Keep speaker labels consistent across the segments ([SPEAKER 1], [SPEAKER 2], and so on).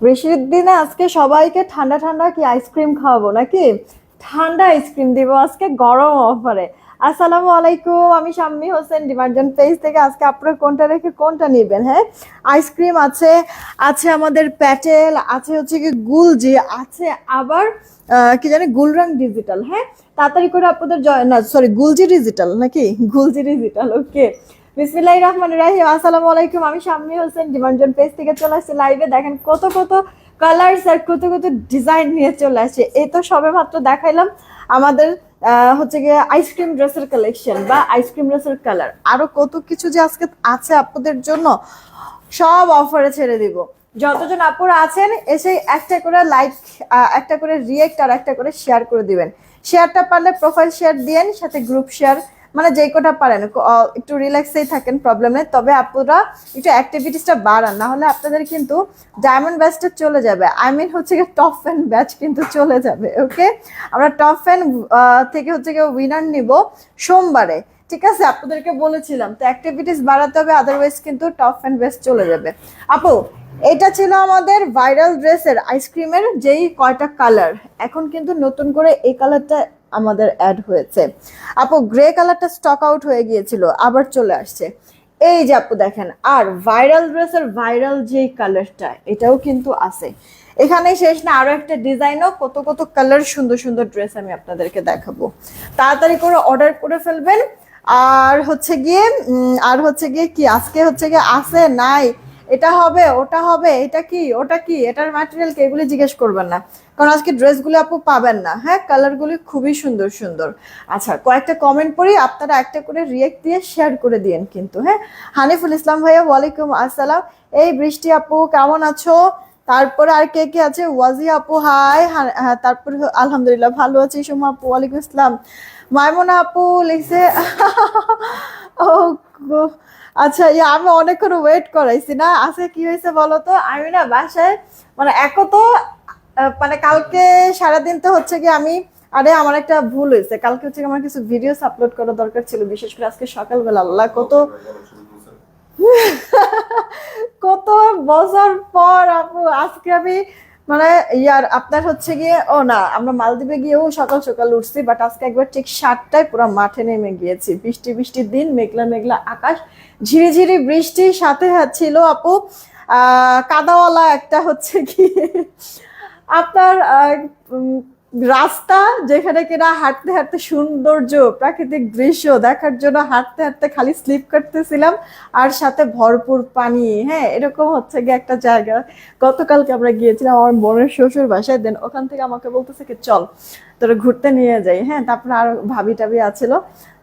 [SPEAKER 1] বৃষ্টির দিনে আজকে সবাইকে ঠান্ডা ঠান্ডা কি আইসক্রিম খাওয়াবো নাকি? ঠান্ডা আইসক্রিম দিব আজকে গরম অফারে। আসসালামু আলাইকুম, আমি শাম্মী হোসেন ডিমার্জেন্ট পেজ থেকে। আজকে আপনারা কোনটা রেখে কোনটা নেবেন? হ্যাঁ, আইসক্রিম আছে, আছে আমাদের প্যাটেল, আছে হচ্ছে কি গুলজি, আছে আবার কি জানি গুলরাং ডিজিটাল। হ্যাঁ, তাড়াতাড়ি করে আপনাদের না সরি গুলজি ডিজিটাল নাকি গুলজি ডিজিটাল। ওকে, বিসমিল্লাহির রহমানির রহিম। আসসালামু আলাইকুম, আমি শাম্মী হোসেন ডিমান্ডজন পেজ থেকে চলে আসছি লাইভে। দেখেন কত কত কালার্স আর কত কত ডিজাইন নিয়ে চলে আসছে। এই তো সবে মাত্র দেখাইলাম আমাদের হচ্ছে গিয়ে আইসক্রিম ড্রেসের কালেকশন বা আইসক্রিম ড্রেসের কালার। আরো কত কিছু যে আজকে আছে আপনাদের জন্য, সব অফারে ছেড়ে দিব। যতজন আপুরা আছেন এসে একটা করে লাইক, একটা করে রিয়েক্ট আর একটা করে শেয়ার করে দিবেন। শেয়ারটা পারলে প্রোফাইল শেয়ার দিয়েন, সাথে গ্রুপ শেয়ার, মানে যে কটা পারেন। একটু রিল্যাক্সেই থাকেন, প্রবলেম নেই। তবে আপুরা একটু অ্যাক্টিভিটিসটা বাড়ান, না হলে আপনাদের কিন্তু ডায়মন্ড ব্যাচটা চলে যাবে। আই মিন হচ্ছে গিয়ে টপ ফ্যান ব্যাচ কিন্তু চলে যাবে। ওকে, আমরা টপ ফ্যান থেকে হচ্ছে গিয়ে উইনার নিব সোমবারে। ঠিক আছে, আপনাদেরকে বলেছিলাম তো অ্যাক্টিভিটিস বাড়াতে হবে, আদারওয়াইজ কিন্তু টপ ফ্যান ব্যাচ চলে যাবে। আপু, এটা ছিল আমাদের ভাইরাল ড্রেসের আইসক্রিমের যেই কয়টা কালার। এখন কিন্তু নতুন করে এই কালারটা আমাদের অ্যাড হয়েছে। আপু, গ্রে কালারটা স্টক আউট হয়ে গিয়েছিল, আবার চলে আসছে। এই যে আপু দেখেন, আর ভাইরাল ড্রেসের ভাইরাল যেই কালারটা, এটাও কিন্তু আছে। এখানে শেষ না, আরো একটা ডিজাইনও, কত কত কালার, সুন্দর সুন্দর ড্রেস আমি আপনাদেরকে দেখাবো। তাড়াতাড়ি করে অর্ডার করে ফেলবেন। আর হচ্ছে গিয়ে কি আজকে হচ্ছে গিয়ে আছে নাই, এটা হবে ওটা হবে, এটা কি ওটা কি, এটার ম্যাটেরিয়াল কি, এগুলি জিজ্ঞেস করবেন না, কারণ আজকে ড্রেসগুলো আপু পাবেন না। হ্যাঁ, কালারগুলি খুবই সুন্দর সুন্দর। আচ্ছা, কয়েকটা কমেন্ট পড়ি, আপনারা একটা করে রিয়েক্ট দিয়ে শেয়ার করে দিয়েন কিন্তু। হ্যাঁ, হানিফুল ইসলাম ভাইয়া, ওয়ালাইকুম আসসালাম। এই বৃষ্টি আপু কেমন আছো? তারপরে আর কে কে আছে? ওয়াজি আপু হাই। হ্যাঁ, তারপরে আলহামদুলিল্লাহ ভালো আছি। সুমা আপু ওয়ালাইকুম আসসালাম। মাইমুনা আপু লিখছে ও আচ্ছা, আমি অনেকক্ষণ ওয়েট করাইছি না। আজকে কি হয়েছে বলো তো, আমি না বাসায় মানে তো মানে কালকে সারাদিন তো হচ্ছে কি আমি, আরে আমার একটা ভুল হয়েছে, কালকে হচ্ছে আমার কিছু ভিডিওস আপলোড করা দরকার ছিল, বিশেষ করে আজকে সকালবেলা। আল্লাহ, কত কত বছর পর আপু আজকে আমি মানে ইয়ার আপনার হচ্ছে গিয়ে, ও না, আমরা মালদ্বীপে গিয়েও সকাল সকাল উঠছি, বাট আজকে একবার ঠিক 7টায় পুরো মাঠে নেমে গিয়েছি। বৃষ্টি বৃষ্টির দিন, মেঘলা মেঘলা আকাশ, ঝিরিঝিরি বৃষ্টির সাথে ছিল আপু কাদাওয়ালা একটা হচ্ছে কি আপনার রাস্তা, যেখানে কিনা হাঁটতে হাঁটতে সৌন্দর্য প্রাকৃতিক দৃশ্য দেখার জন্য হাঁটতে হাঁটতে খালি স্লিপ করতেছিলাম, আর সাথে ভরপুর পানি। হ্যাঁ, এরকম হচ্ছে গিয়ে একটা জায়গা। গতকালকে আমরা গিয়েছিলাম আমার বোনের শ্বশুর বাসায়, দেন ওখান থেকে আমাকে বলতেছে কি চল তোরা ঘুরতে নিয়ে যাই। হ্যাঁ, তারপরে আরো ভাবি টাবি আছিল,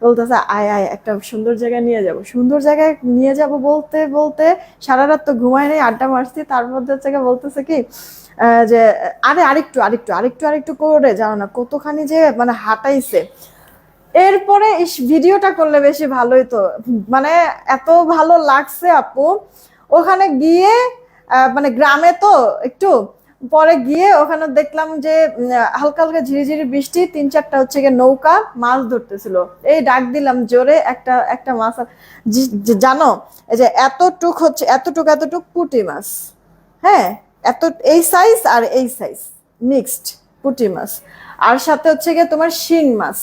[SPEAKER 1] বলতেছে আয় আয় একটা সুন্দর জায়গায় নিয়ে যাব। সুন্দর জায়গায় নিয়ে যাব বলতে বলতে সারা রাত তো ঘুমাই নেই, আড্ডা মারছি। তার মধ্যে হচ্ছে বলতেছে কি যে আরে আরেকটু আরেকটু আরেকটু আরেকটু করে, জানো না কতখানি যে মানে হাঁটাইছে। এরপরে ভিডিওটা করলে বেশি ভালোই তো, মানে এত ভালো লাগছে আপু। ওখানে গিয়ে মানে গ্রামে তো একটু পরে গিয়ে ওখানে দেখলাম যে হালকা হালকা ঝিরিঝিরি বৃষ্টি, 3-4টা হচ্ছে গিয়ে নৌকা মাছ ধরতেছিল। এই ডাক দিলাম জোরে, একটা একটা মাছ, জানো এই যে এতটুক হচ্ছে, এতটুক এতটুক পুঁটি মাছ। হ্যাঁ, এত এই সাইজ আর এই সাইজ মিক্সড পুঁটি মাছ, আর সাথে হচ্ছে গিয়ে তোমার শিং মাছ,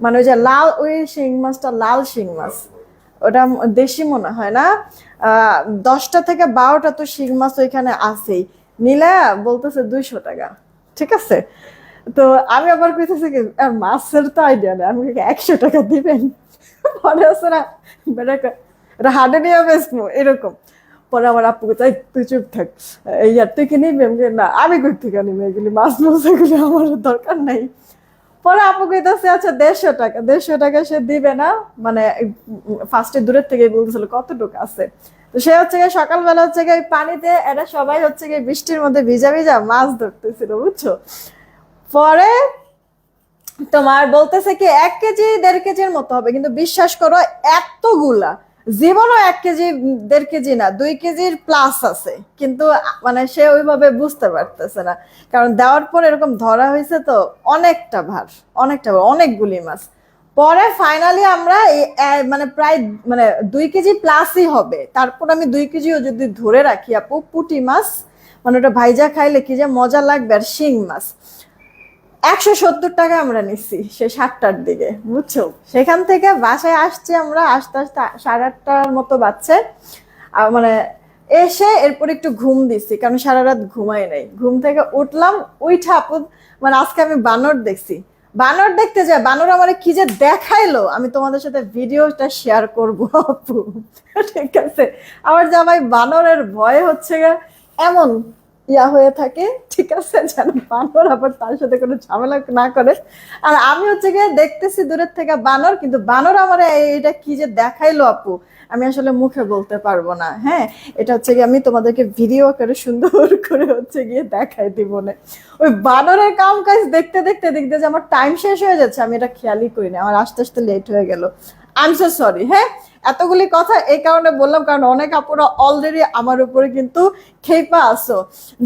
[SPEAKER 1] মানে ওই যে লাল ওই শিং মাছটা, লাল শিং মাছ, ওটা দেশি মনে হয় না। 10টা থেকে 12টা তো শিং মাছ ওইখানে আছেই। নিলে বলতেছে 200 টাকা। ঠিক আছে, তো আমি আবার কইতেছি কি মাছের তো আইডিয়া নেই, আমি 100 টাকা দিবেন? পরে হচ্ছে না এটা হাটে নিয়ে বেসবো এরকম। পরে আমার আপুকে চাই তুই চুপ থাক, ইয়ার তুই কি নিবি? না, আমি কই থেকে নিবি এগুলি, মাছ মাছ এগুলি আমার দরকার নাই। পরে আপু কইতেছে আচ্ছা 150 টাকা। 150 টাকা সে দিবে না, মানে ফার্স্টে দূরের থেকে বলতেছিল কতটুকু আছে। তো সে হচ্ছে গিয়ে সকালবেলা হচ্ছে গিয়ে পানিতে, এরা সবাই হচ্ছে গিয়ে বৃষ্টির মধ্যে ভিজা ভিজা মাছ ধরতেছিল, বুঝছো। পরে তোমার বলতেছে কি 1 কেজি 1.5 কেজির মতো হবে, কিন্তু বিশ্বাস করো এতগুলা জীবনও 1 কেজি 1.5 কেজি না, 2 কেজির প্লাস আছে, কিন্তু মানে সে ওইভাবে বুঝতে পারতেছে না, কারণ দেওয়ার পর এরকম ধরা হয়েছে তো অনেকটা ভার, অনেকটা ভার, অনেকগুলি মাছ। পরে ফাইনালি আমরা মানে প্রায় মানে 2 কেজি প্লাসই হবে। তারপর আমি 2 কেজিও যদি ধরে রাখি আপু পুঁটি মাছ, মানে ওটা ভাইজা খাইলে কি যে মজা লাগবে, আর শিং মাছ 170 টাকা আমরা নিচ্ছি সে 7টার দিকে, বুঝছো। সেখান থেকে বাসায় আসছি আমরা আস্তে আস্তে 8:30টার মতো বাজছে। মানে এসে এরপর একটু ঘুম দিচ্ছি, কারণ সারা রাত ঘুমাই নাই। ঘুম থেকে উঠলাম, উইঠা আপু মানে আজকে আমি বানর দেখছি। বানর দেখতে যায়, বানর আমার কি যে দেখাইলো, আমি তোমাদের সাথে ভিডিওটা শেয়ার করবো আপু, ঠিক আছে। আমার জামাই বানরের ভয় হচ্ছে এমন হয়ে থাকে, ঠিক আছে, যেন বানর আবার তার সাথে কোনো ঝামেলা না করে। আর আমি হচ্ছে গিয়ে দেখতেছি দূরের থেকে বানর, কিন্তু বানর আমার এটা কি যে দেখাইলো আপু, আমি আসলে মুখে বলতে পারবো না। হ্যাঁ, এটা হচ্ছে গিয়ে আমি তোমাদেরকে ভিডিও করে সুন্দর করে হচ্ছে গিয়ে দেখাই দিব না। ওই বানরের কাম কাজ দেখতে দেখতে দেখতে যে আমার টাইম শেষ হয়ে যাচ্ছে, আমি এটা খেয়ালই করি না, আমার আস্তে আস্তে লেট হয়ে গেল। I am so sorry. হ্যাঁ, এতগুলি কথা এই কারণে বললাম, কারণ অনেক আপুরা অলরেডি আমার উপরে কিন্তু খেপা আসো,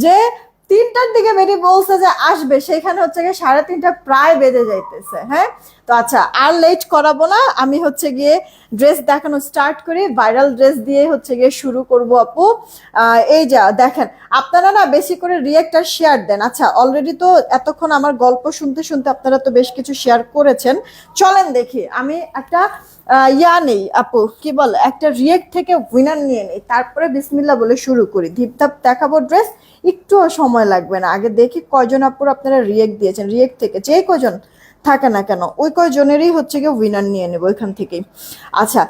[SPEAKER 1] যে 3টার দিকে বেরি বলছে যে আসবে, সেখানে হচ্ছে গিয়ে 3:30 প্রায় বেজে যাইতেছে। হ্যাঁ, তো আচ্ছা আর লেট করাবো না, আমি হচ্ছে গিয়ে ড্রেস দেখানো স্টার্ট করি। ভাইরাল ড্রেস দিয়ে হচ্ছে গিয়ে শুরু করব আপু। এই যা দেখেন, আপনারা না বেশি করে রিয়েক্ট আর শেয়ার দেন। আচ্ছা, অলরেডি তো এতক্ষণ আমার গল্প শুনতে শুনতে আপনারা তো বেশ কিছু শেয়ার করেছেন। চলেন দেখি আমি একটা নেই আপু, কি বল, একটা রিয়েক্ট থেকে উইনার নিয়ে নেই, তারপরে বিসমিল্লাহ বলে শুরু করি। ধিপধাপ দেখাবো ড্রেস, একটু সময় লাগবে না। আগে দেখি কয়জন আপুর আপনারা রিয়েক্ট দিয়েছেন, রিয়েক্ট থেকে যে কয়জন থাকে না কেন ওই কয়জনেরই হচ্ছে গিয়ে উইনার নিয়ে নেবো এখান থেকেই। আচ্ছা,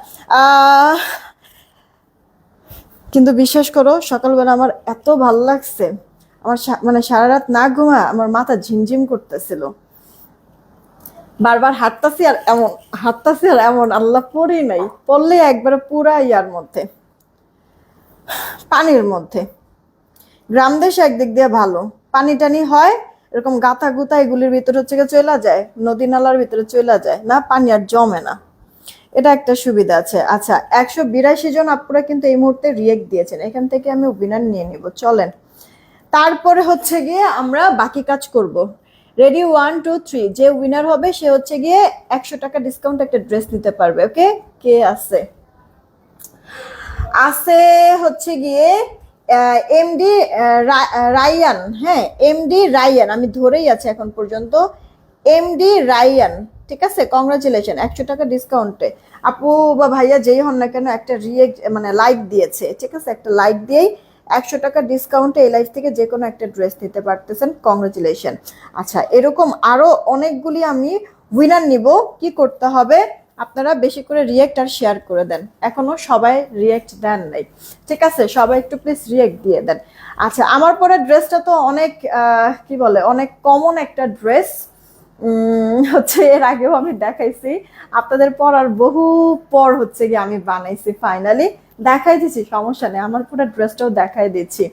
[SPEAKER 1] কিন্তু বিশ্বাস করো সকালবেলা আমার এত ভাল লাগছে, আমার মানে সারা রাত না ঘুমা আমার মাথা ঝিমঝিম করতেছিল। বারবার হাঁটতাছি আর এমন, হাঁটতাছি আর এমন, আল্লাহ পড়ি নাই, পড়লে একবারে পুরা মধ্যে, পানির মধ্যে। গ্রাম দেশে একদিক দিয়ে ভালো, পানি টানি হয় এরকম গাথা গুতা এগুলির ভিতরে হচ্ছে চলে যায়, নদী নালার ভিতরে চলে যায় না, পানি আর জমে না, এটা একটা সুবিধা আছে। আচ্ছা, 182 জন আপুরা কিন্তু এই মুহূর্তে রিয়েক্ট দিয়েছেন, এখান থেকে আমি উইনার নিয়ে নিব। চলেন তারপরে হচ্ছে গিয়ে আমরা বাকি কাজ করব। রেডি, 1 2 3, যে উইনার হবে সে হচ্ছে গিয়ে 100 টাকা ডিসকাউন্ট একটা ড্রেস নিতে পারবে। ওকে, কে আছে? আছে হচ্ছে গিয়ে এমডি রায়ান। হ্যাঁ, এমডি রায়ান, আমি ধরেই আছি এখন পর্যন্ত, এমডি রায়ান, ঠিক আছে, কংগ্রাচুলেশন, 100 টাকা ডিসকাউন্টে। আপু বা ভাইয়া যেই হন না কেন একটা রিয়েক্ট মানে লাইক দিয়েছে, ঠিক আছে, একটা লাইক দিয়েই 100 টাকা ডিসকাউন্টে এই লাইফ থেকে যে কোনো একটা ড্রেস নিতে পারতেছেন, কংগ্রাচুলেশন। আচ্ছা, এরকম আরো অনেকগুলি আমি উইনার নিব। কি করতে হবে, আপনারা বেশি করে রিয়েক্ট আর শেয়ার করে দেন, এখনো সবাই রিয়েক্ট দেন নাই, ঠিক আছে, সবাই একটু প্লিজ রিয়েক্ট দিয়ে দেন। আচ্ছা, আমার পরে ড্রেসটা তো অনেক কি বলে, অনেক কমন একটা ড্রেস, হচ্ছে এর আগেও আমি দেখাইছি আপনাদের পরার বহু পর হচ্ছে গিয়ে আমি বানাইছি, ফাইনালি দেখাই দিচ্ছি, সমস্যা নেই, আমার পুরো ড্রেসটাও দেখাই দিচ্ছি।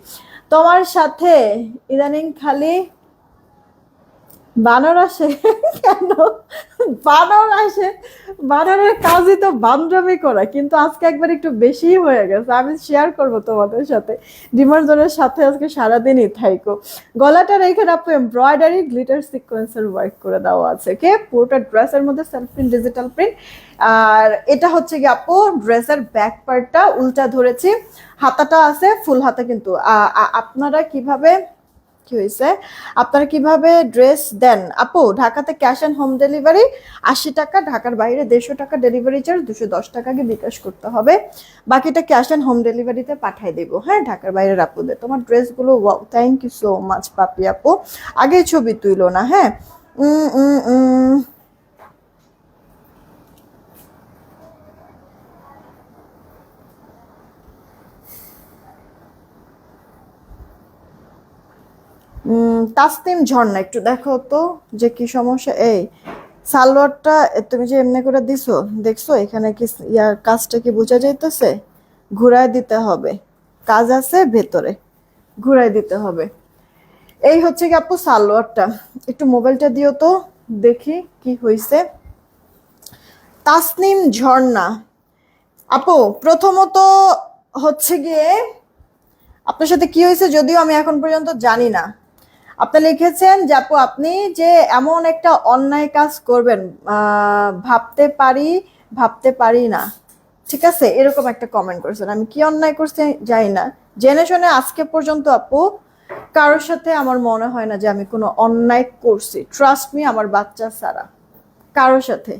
[SPEAKER 1] তোমার সাথে ইদানিং খালি বানর আসে কেন? বানর আসে, বানরের কাজই তো বান্দরামি করা, কিন্তু আজকে একবার একটু বেশি হয়ে গেছে, আমি শেয়ার করব তোমাদের সাথে। ডিমার্জনের সাথে আজকে সারাদিনই থাইকো। গলাটার এখানে আপু এমব্রয়ডারি গ্লিটার সিকোয়েন্সের ওয়ার্ক করে দেওয়া আছে, কে পুরোটা ড্রেসের মধ্যে সেলফ প্রিন্ট, ডিজিটাল প্রিন্ট। আর এটা হচ্ছে কি আপু ড্রেসের ব্যাক পার্টটা উল্টা ধরেছি, হাতাটা আছে ফুল হাতা। কিন্তু আপনারা কিভাবে, কি হয়েছে, আপনারা কিভাবে ড্রেস দেন আপু? ঢাকাতে ক্যাশ অ্যান্ড হোম ডেলিভারি 80 টাকা, ঢাকার বাইরে 150 টাকা ডেলিভারি চার্জ, 210 টাকাকে বিকাশ করতে হবে, বাকিটা ক্যাশ অ্যান্ড হোম ডেলিভারিতে পাঠিয়ে দেবো। হ্যাঁ, ঢাকার বাইরের আপুদের। তোমার ড্রেসগুলো wow, thank you so much Papi আপু, আগে ছবি তুইলো না। হ্যাঁ, তাসনিম ঝর্ণা, একটু দেখো তো যে কি সমস্যা। এই সালোয়ারটা তুমি যে এমনি করে দিছো, দেখছো এখানে কি ইয়ার কাজটা কি বোঝা যাইতেছে? ঘুরায় দিতে হবে, কাজ আছে ভেতরে, ঘুরাই দিতে হবে। এই হচ্ছে কি আপু সালোয়ারটা, একটু মোবাইলটা দিও তো দেখি কি হয়েছে। তাসনিম ঝর্ণা আপু, প্রথমত হচ্ছে গিয়ে আপনার সাথে কি হয়েছে যদিও আমি এখন পর্যন্ত জানি না। আপনি লিখেছেন যে আপু আপনি যে এমন একটা অন্যায় কাজ করবেন ভাবতে পারি না, ঠিক আছে, এরকম একটা কমেন্ট করেছেন। আমি কি অন্যায় করতে যাই না, জেনে শুনে আজকে পর্যন্ত আপু কারোর সাথে আমার মনে হয় না যে আমি কোনো অন্যায় করছি, ট্রাস্ট মি, আমার বাচ্চা ছাড়া কারোর সাথে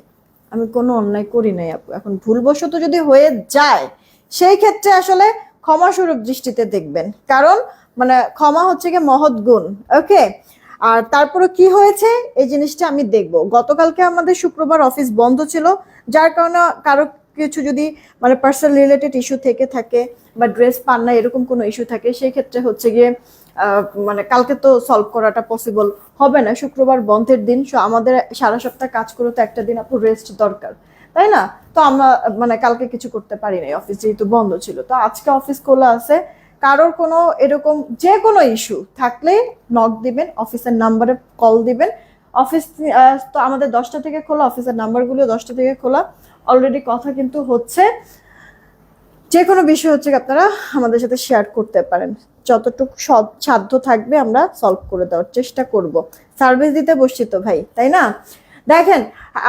[SPEAKER 1] আমি কোনো অন্যায় করি নাই আপু। এখন ভুলবশত যদি হয়ে যায় সেই ক্ষেত্রে আসলে ক্ষমাস্বরূপ দৃষ্টিতে দেখবেন, কারণ মানে ক্ষমা হচ্ছে গিয়ে মহৎ গুণ। ওকে, আর তারপরে কি হয়েছে এই জিনিসটা আমি দেখব। গতকালকে আমাদের শুক্রবার অফিস বন্ধ ছিল, যার কারণে কারো কিছু যদি মানে পার্সোনাল রিলেটেড ইস্যু থেকে থাকে বা ড্রেস পান না এরকম কোনো ইস্যু থাকে, সেই ক্ষেত্রে হচ্ছে গিয়ে মানে কালকে তো সলভ করাটা পসিবল হবে না, শুক্রবার বন্ধের দিন। সো আমাদের সারা সপ্তাহ কাজ করে তো একটা দিন আপু রেস্ট দরকার, তাই না? তো আমরা মানে কালকে কিছু করতে পারি নাই, অফিস যেহেতু বন্ধ ছিল। তো আজকে অফিস খোলা আছে, কারোর কোনো এরকম যে কোনো ইস্যু থাকলে নক দিবেন, অফিসের নাম্বারে কল দিবেন। অফিস তো আমাদের 10টা থেকে খোলা, অফিসের নাম্বারগুলো 10টা থেকে খোলা। অলরেডি কথা কিন্তু হচ্ছে, যে কোনো বিষয় হচ্ছে আপনারা আমাদের সাথে শেয়ার করতে পারেন, যতটুকু সাধ্য থাকবে আমরা সলভ করে দেওয়ার চেষ্টা করব। সার্ভিস দিতে বসছি তো ভাই, তাই না? দেখেন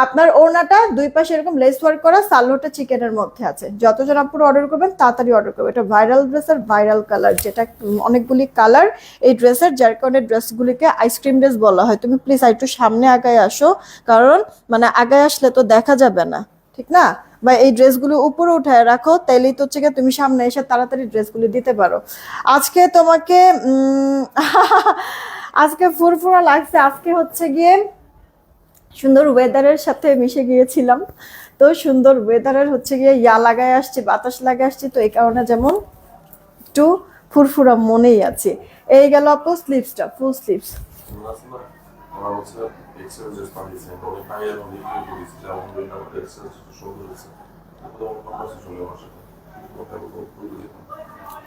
[SPEAKER 1] আপনার ওড়নাটা দুই পাশে এরকম লেস ওয়ার্ক করা, সালোয়ারটা চিকেনের মধ্যে আছে। যতজন আপনারা অর্ডার করবেন তাড়াতাড়ি অর্ডার করবেন। এটা ভাইরাল ড্রেসের ভাইরাল কালার, যেটা অনেকগুলি কালার এই ড্রেসের, যার কারণে ড্রেসগুলিকে আইসক্রিম ড্রেস বলা হয়। তুমি প্লিজ একটু সামনে আগায় আসো, কারণ মানে আগায় আসলে তো দেখা যাবে না, ঠিক না? বা এই ড্রেসগুলো উপরে উঠায় রাখো, তাইলেই তো হচ্ছে তুমি সামনে এসে তাড়াতাড়ি ড্রেসগুলো দিতে পারো। আজকে তোমাকে আজকে ফুরফুরা লাগছে। আজকে হচ্ছে গিয়ে সুন্দর ওয়েদারের সাথে মিশে গিয়েছিলাম, তো সুন্দর ওয়েদারের হচ্ছে গিয়ে লাগায় আসছে, বাতাস লাগায় আসছে, তো এই কারণে যেমন একটু ফুরফুরা মনেই আছে। এই গেল আপু স্লিভসটা, ফুল স্লিভস।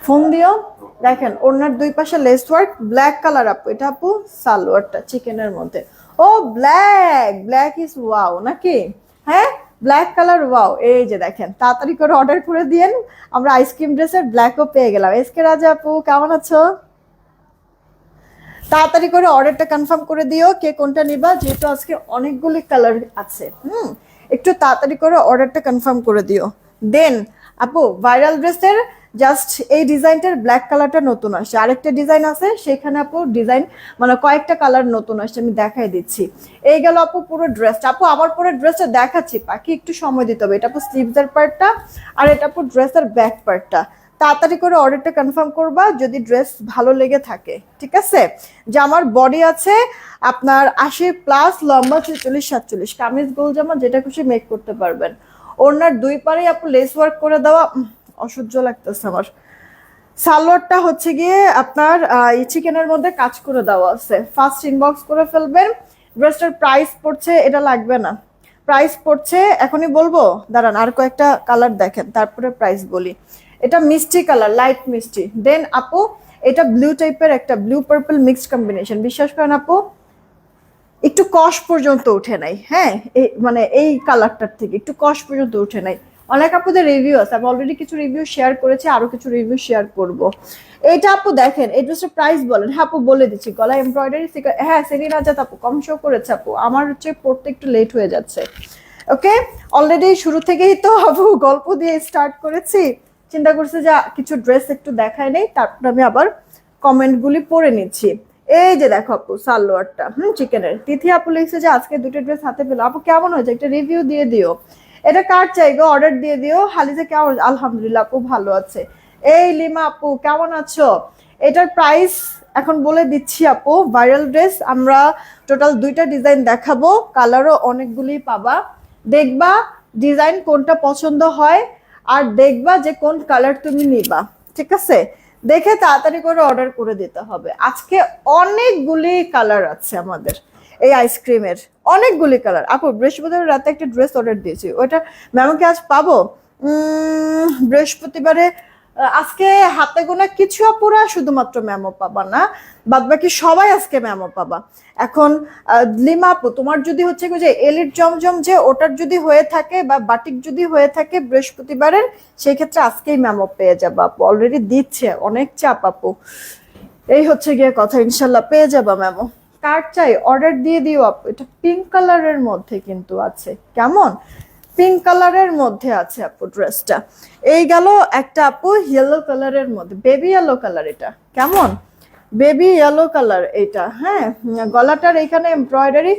[SPEAKER 1] ফোন দিও। দেখেন ওড়নার দুই পাশে লেস ওয়ার্ক, ব্ল্যাক কালার আপু, এটা আপু সালোয়ারটা চিকেনের মধ্যে। ও ব্ল্যাক, ব্ল্যাক ইজ ওয়াও নাকি? হ্যাঁ ব্ল্যাক কালার ওয়াও। এই যে দেখেন, তাড়াতাড়ি করে অর্ডার করে দিয়েন, আমরা আইসক্রিম ড্রেসের ব্ল্যাকও পেয়ে গেলাম। এসকে রাজা আপু কেমন আছো? তাড়াতাড়ি করে অর্ডারটা কনফার্ম করে দিও কে কোনটা নিবা, যেহেতু আজকে অনেকগুলি কালার আছে। একটু তাড়াতাড়ি করে অর্ডারটা কনফার্ম করে দিও। দেন আপু ভাইরাল ড্রেসের জাস্ট এই ডিজাইনটার ব্ল্যাক কালারটা নতুন আসছে, আরেকটা ডিজাইন আছে সেখানে আপু ডিজাইন মানে কয়েকটা কালার নতুন আসছে, আমি দেখাই দিচ্ছি। এই গেল আপু পুরো ড্রেসটা। আপু আমার পুরো ড্রেসটা দেখাচ্ছি, বাকি একটু সময় দিতে হবে। এটা আপু স্লিভসের পার্টটা, আর এটা আপু ড্রেসের ব্যাক পার্টটা। তাড়াতাড়ি করে অর্ডারটা কনফার্ম করবা যদি ড্রেস ভালো লেগে থাকে, ঠিক আছে? জামার বডি আছে আপনার 80+, লম্বা 46-47, কামিজ গোল জামা যেটা খুশি মেক করতে পারবেন। ওড়নার দুই পারেই আপু লেস ওয়ার্ক করে দেওয়া, অসহ্য লাগতেছে আমার। সালোয়ারটা হচ্ছে গিয়ে আপনার চিকেনের মধ্যে কাজ করে দেওয়া আছে। ফার্স্ট ইনবক্স করে ফেলবেন। ড্রেসটার প্রাইস পড়ছে, এটা লাগবে না, প্রাইস পড়ছে এখনই বলবো, দাঁড়ান আর কয়েকটা কালার দেখেন তারপরে প্রাইস বলি। এটা মিষ্টি কালার, লাইট মিষ্টি। দেন আপু এটা ব্লু টাইপের, একটা ব্লু পার্পল মিক্সড কম্বিনেশন। বিশ্বাস করেন আপু একটু কষ পর্যন্ত উঠে নাই, হ্যাঁ মানে এই কালারটার থেকে একটু কষ পর্যন্ত উঠে নাই। অনেক আপুদের রিভিউ আছে, আমি অলরেডি কিছু রিভিউ শেয়ার করেছি, আরো কিছু রিভিউ শেয়ার করব। এইটা আপু দেখেন, এই ড্রেসের প্রাইস বলেন। হ্যাঁ আপু বলে দিচ্ছি, গলা এমব্রয়ডারি, হ্যাঁ সেরিনা জাত আপু কম শো করেছে আপু, আমার হচ্ছে পড়তে একটু লেট হয়ে যাচ্ছে। ওকে, অলরেডি শুরু থেকেই তো আপু গল্প দিয়ে স্টার্ট করেছি, চিন্তা করছে যে কিছু ড্রেস একটু দেখায় নেই, তারপর আমি আবার কমেন্টগুলি পড়ে নিচ্ছি। এই যে দেখো আপু সালোয়ারটা চিকেনের। তিথি আপু লিখছে যে আজকে দুটো ড্রেস হাতে পেলো, আপু কেমন হয়েছে একটা রিভিউ দিয়ে দিও। এটা কার চাই গো, অর্ডার দিয়ে দিও। হালিজা কেমন? আলহামদুলিল্লাহ আপু ভালো আছে। এই লিমা আপু কেমন আছো? এটার প্রাইস এখন বলে দিচ্ছি আপু। ভাইরাল ড্রেস আমরা টোটাল দুইটা ডিজাইন দেখাবো, কালারও অনেকগুলি পাবা। দেখবা ডিজাইন কোনটা পছন্দ হয়, আর দেখবা যে কোন কালার তুমি নিবা, ঠিক আছে? দেখে তাড়াতাড়ি করে অর্ডার করে দিতে হবে। আজকে অনেকগুলি কালার আছে আমাদের এই আইসক্রিমের, অনেকগুলি কালার। আপু বৃহস্পতিবার রাতে একটা ড্রেস অর্ডার দিয়েছি, ওইটা ম্যামকে আজ পাবো? বৃহস্পতিবারে আজকে হাতে গোনা কিছু আপুরা শুধুমাত্র ম্যামও পাবা না, বাদ বাকি সবাই আজকে ম্যামও পাবা। এখন লিমা আপু তোমার যদি হচ্ছে যে এলিট জমজম যে ওটার যদি হয়ে থাকে বা বাটিক যদি হয়ে থাকে বৃহস্পতিবারের, সেই ক্ষেত্রে আজকেই ম্যামও পেয়ে যাবা আপু, অলরেডি দিচ্ছে, অনেক চাপ আপু। এই হচ্ছে গিয়ে কথা, ইনশাল্লাহ পেয়ে যাবা ম্যামও। কার চাই অর্ডার দিয়ে দিও আপু। এটা পিঙ্ক কালারের মধ্যে কিন্তু আছে, কেমন? পিঙ্ক কালারের মধ্যে আছে আপু ড্রেসটা। এই গেল একটা আপু ইয়েলো কালারের মধ্যে, বেবি ইয়েলো কালার, এটা কেমন? বেবি ইয়েলো কালার এটা, হ্যাঁ। গলাটার এখানে এমব্রয়ডারি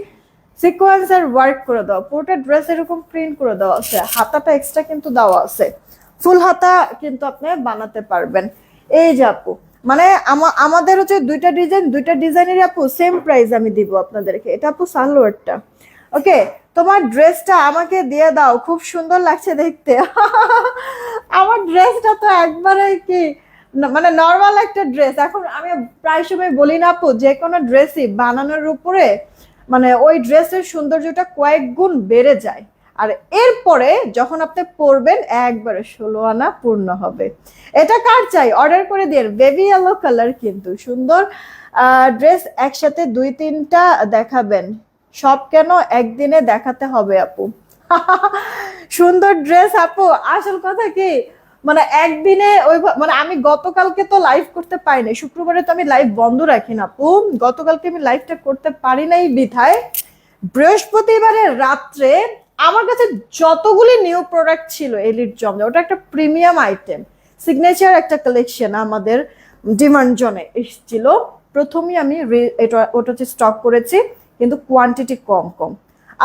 [SPEAKER 1] সিকোয়েন্সের ওয়ার্ক করে দেওয়া, পুরোটা ড্রেস এরকম প্রিন্ট করে দেওয়া আছে, হাতাটা এক্সট্রা কিন্তু দেওয়া আছে, ফুল হাতা কিন্তু আপনি বানাতে পারবেন। এই যে আপু, মানে আমাদের হচ্ছে দুইটা ডিজাইনের আপু সেম প্রাইস আমি দিব আপনাদেরকে। এটা আপু সালোয়ারটা, ওকে। তোমার ড্রেসটা আমাকে দিয়ে দাও, খুব সুন্দর লাগছে দেখতে। আমার ড্রেসটা তো একবারে কি মানে নর্মাল একটা ড্রেস। এখন আমি প্রায় সময় বলি না আপু, যে কোনো ড্রেসই বানানোর উপরে মানে ওই ড্রেসের সৌন্দর্যটা কয়েক গুণ বেড়ে যায়, আর এরপরে যখন আপনি পরবেন একবারে 16 আনা পূর্ণ হবে। এটা কার চাই অর্ডার করে দিয়ে। বেবি ইয়েলো কালার কিন্তু সুন্দর ড্রেস, একসাথে 2-3টা দেখাবেন, সব কেন একদিনে দেখাতে হবে আপু। সুন্দর ড্রেস আপু, আসল কথা কি মানে একদিনে ওই মানে আমি গতকালকে তো লাইভ করতে পারি নাই, শুক্রবারে তো আমি লাইভ বন্ধ রাখি না আপু, গতকালকে আমি লাইভটা করতে পারি নাই বিধায় বৃহস্পতিবারের রাত্রে আমার কাছে যতগুলি নিউ প্রোডাক্ট ছিল এলিট জমজম, ওটা একটা প্রিমিয়াম আইটেম, সিগনেচার একটা কালেকশন আমাদের ডিমান্ড জোনে এসেছিল। প্রথমেই আমি ওটা হচ্ছে স্টক করেছি, কিন্তু কোয়ান্টিটি কম কম।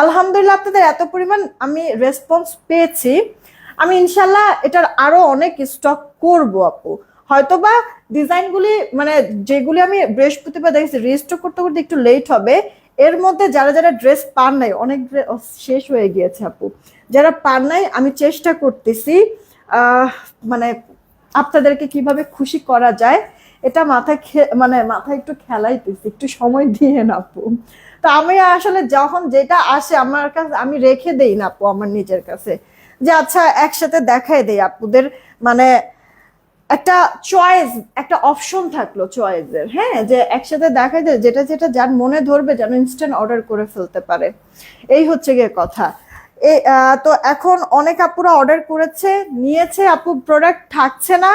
[SPEAKER 1] আলহামদুলিল্লাহ আপনাদের এত পরিমাণ আমি রেসপন্স পেয়েছি, আমি ইনশাল্লাহ এটার আরো অনেক স্টক করব আপু। হয়তোবা ডিজাইনগুলি মানে যেগুলি আমি বৃহস্পতিবার দেখেছি রিস্টক করতে করতে একটু লেট হবে। এর মধ্যে যারা যারা ড্রেস পান নাই, অনেক শেষ হয়ে গিয়েছে আপু, যারা পান নাই আমি চেষ্টা করতেছি মানে আপনাদেরকে কিভাবে খুশি করা যায় এটা মাথায় মানে মাথায় একটু খেলাইতেছি, একটু সময় দিয়ে না আপু। তো আমি আসলে যখন যেটা আসে আমার কাছে আমি রেখে দেই না আপু আমার নিজের কাছে, যে আচ্ছা একসাথে দেখাই দেই আপুদের, মানে একটা চয়েস, একটা অপশন থাকলো চয়েসের, হ্যাঁ, যে একসাথে দেখাই যায় যেটা যেটা যার মনে ধরবে যেন ইনস্ট্যান্ট অর্ডার করে ফেলতে পারে। এই হচ্ছে গিয়ে কথা। এই তো এখন অনেক আপুরা অর্ডার করেছে, নিয়েছে আপু, প্রোডাক্ট থাকছে না।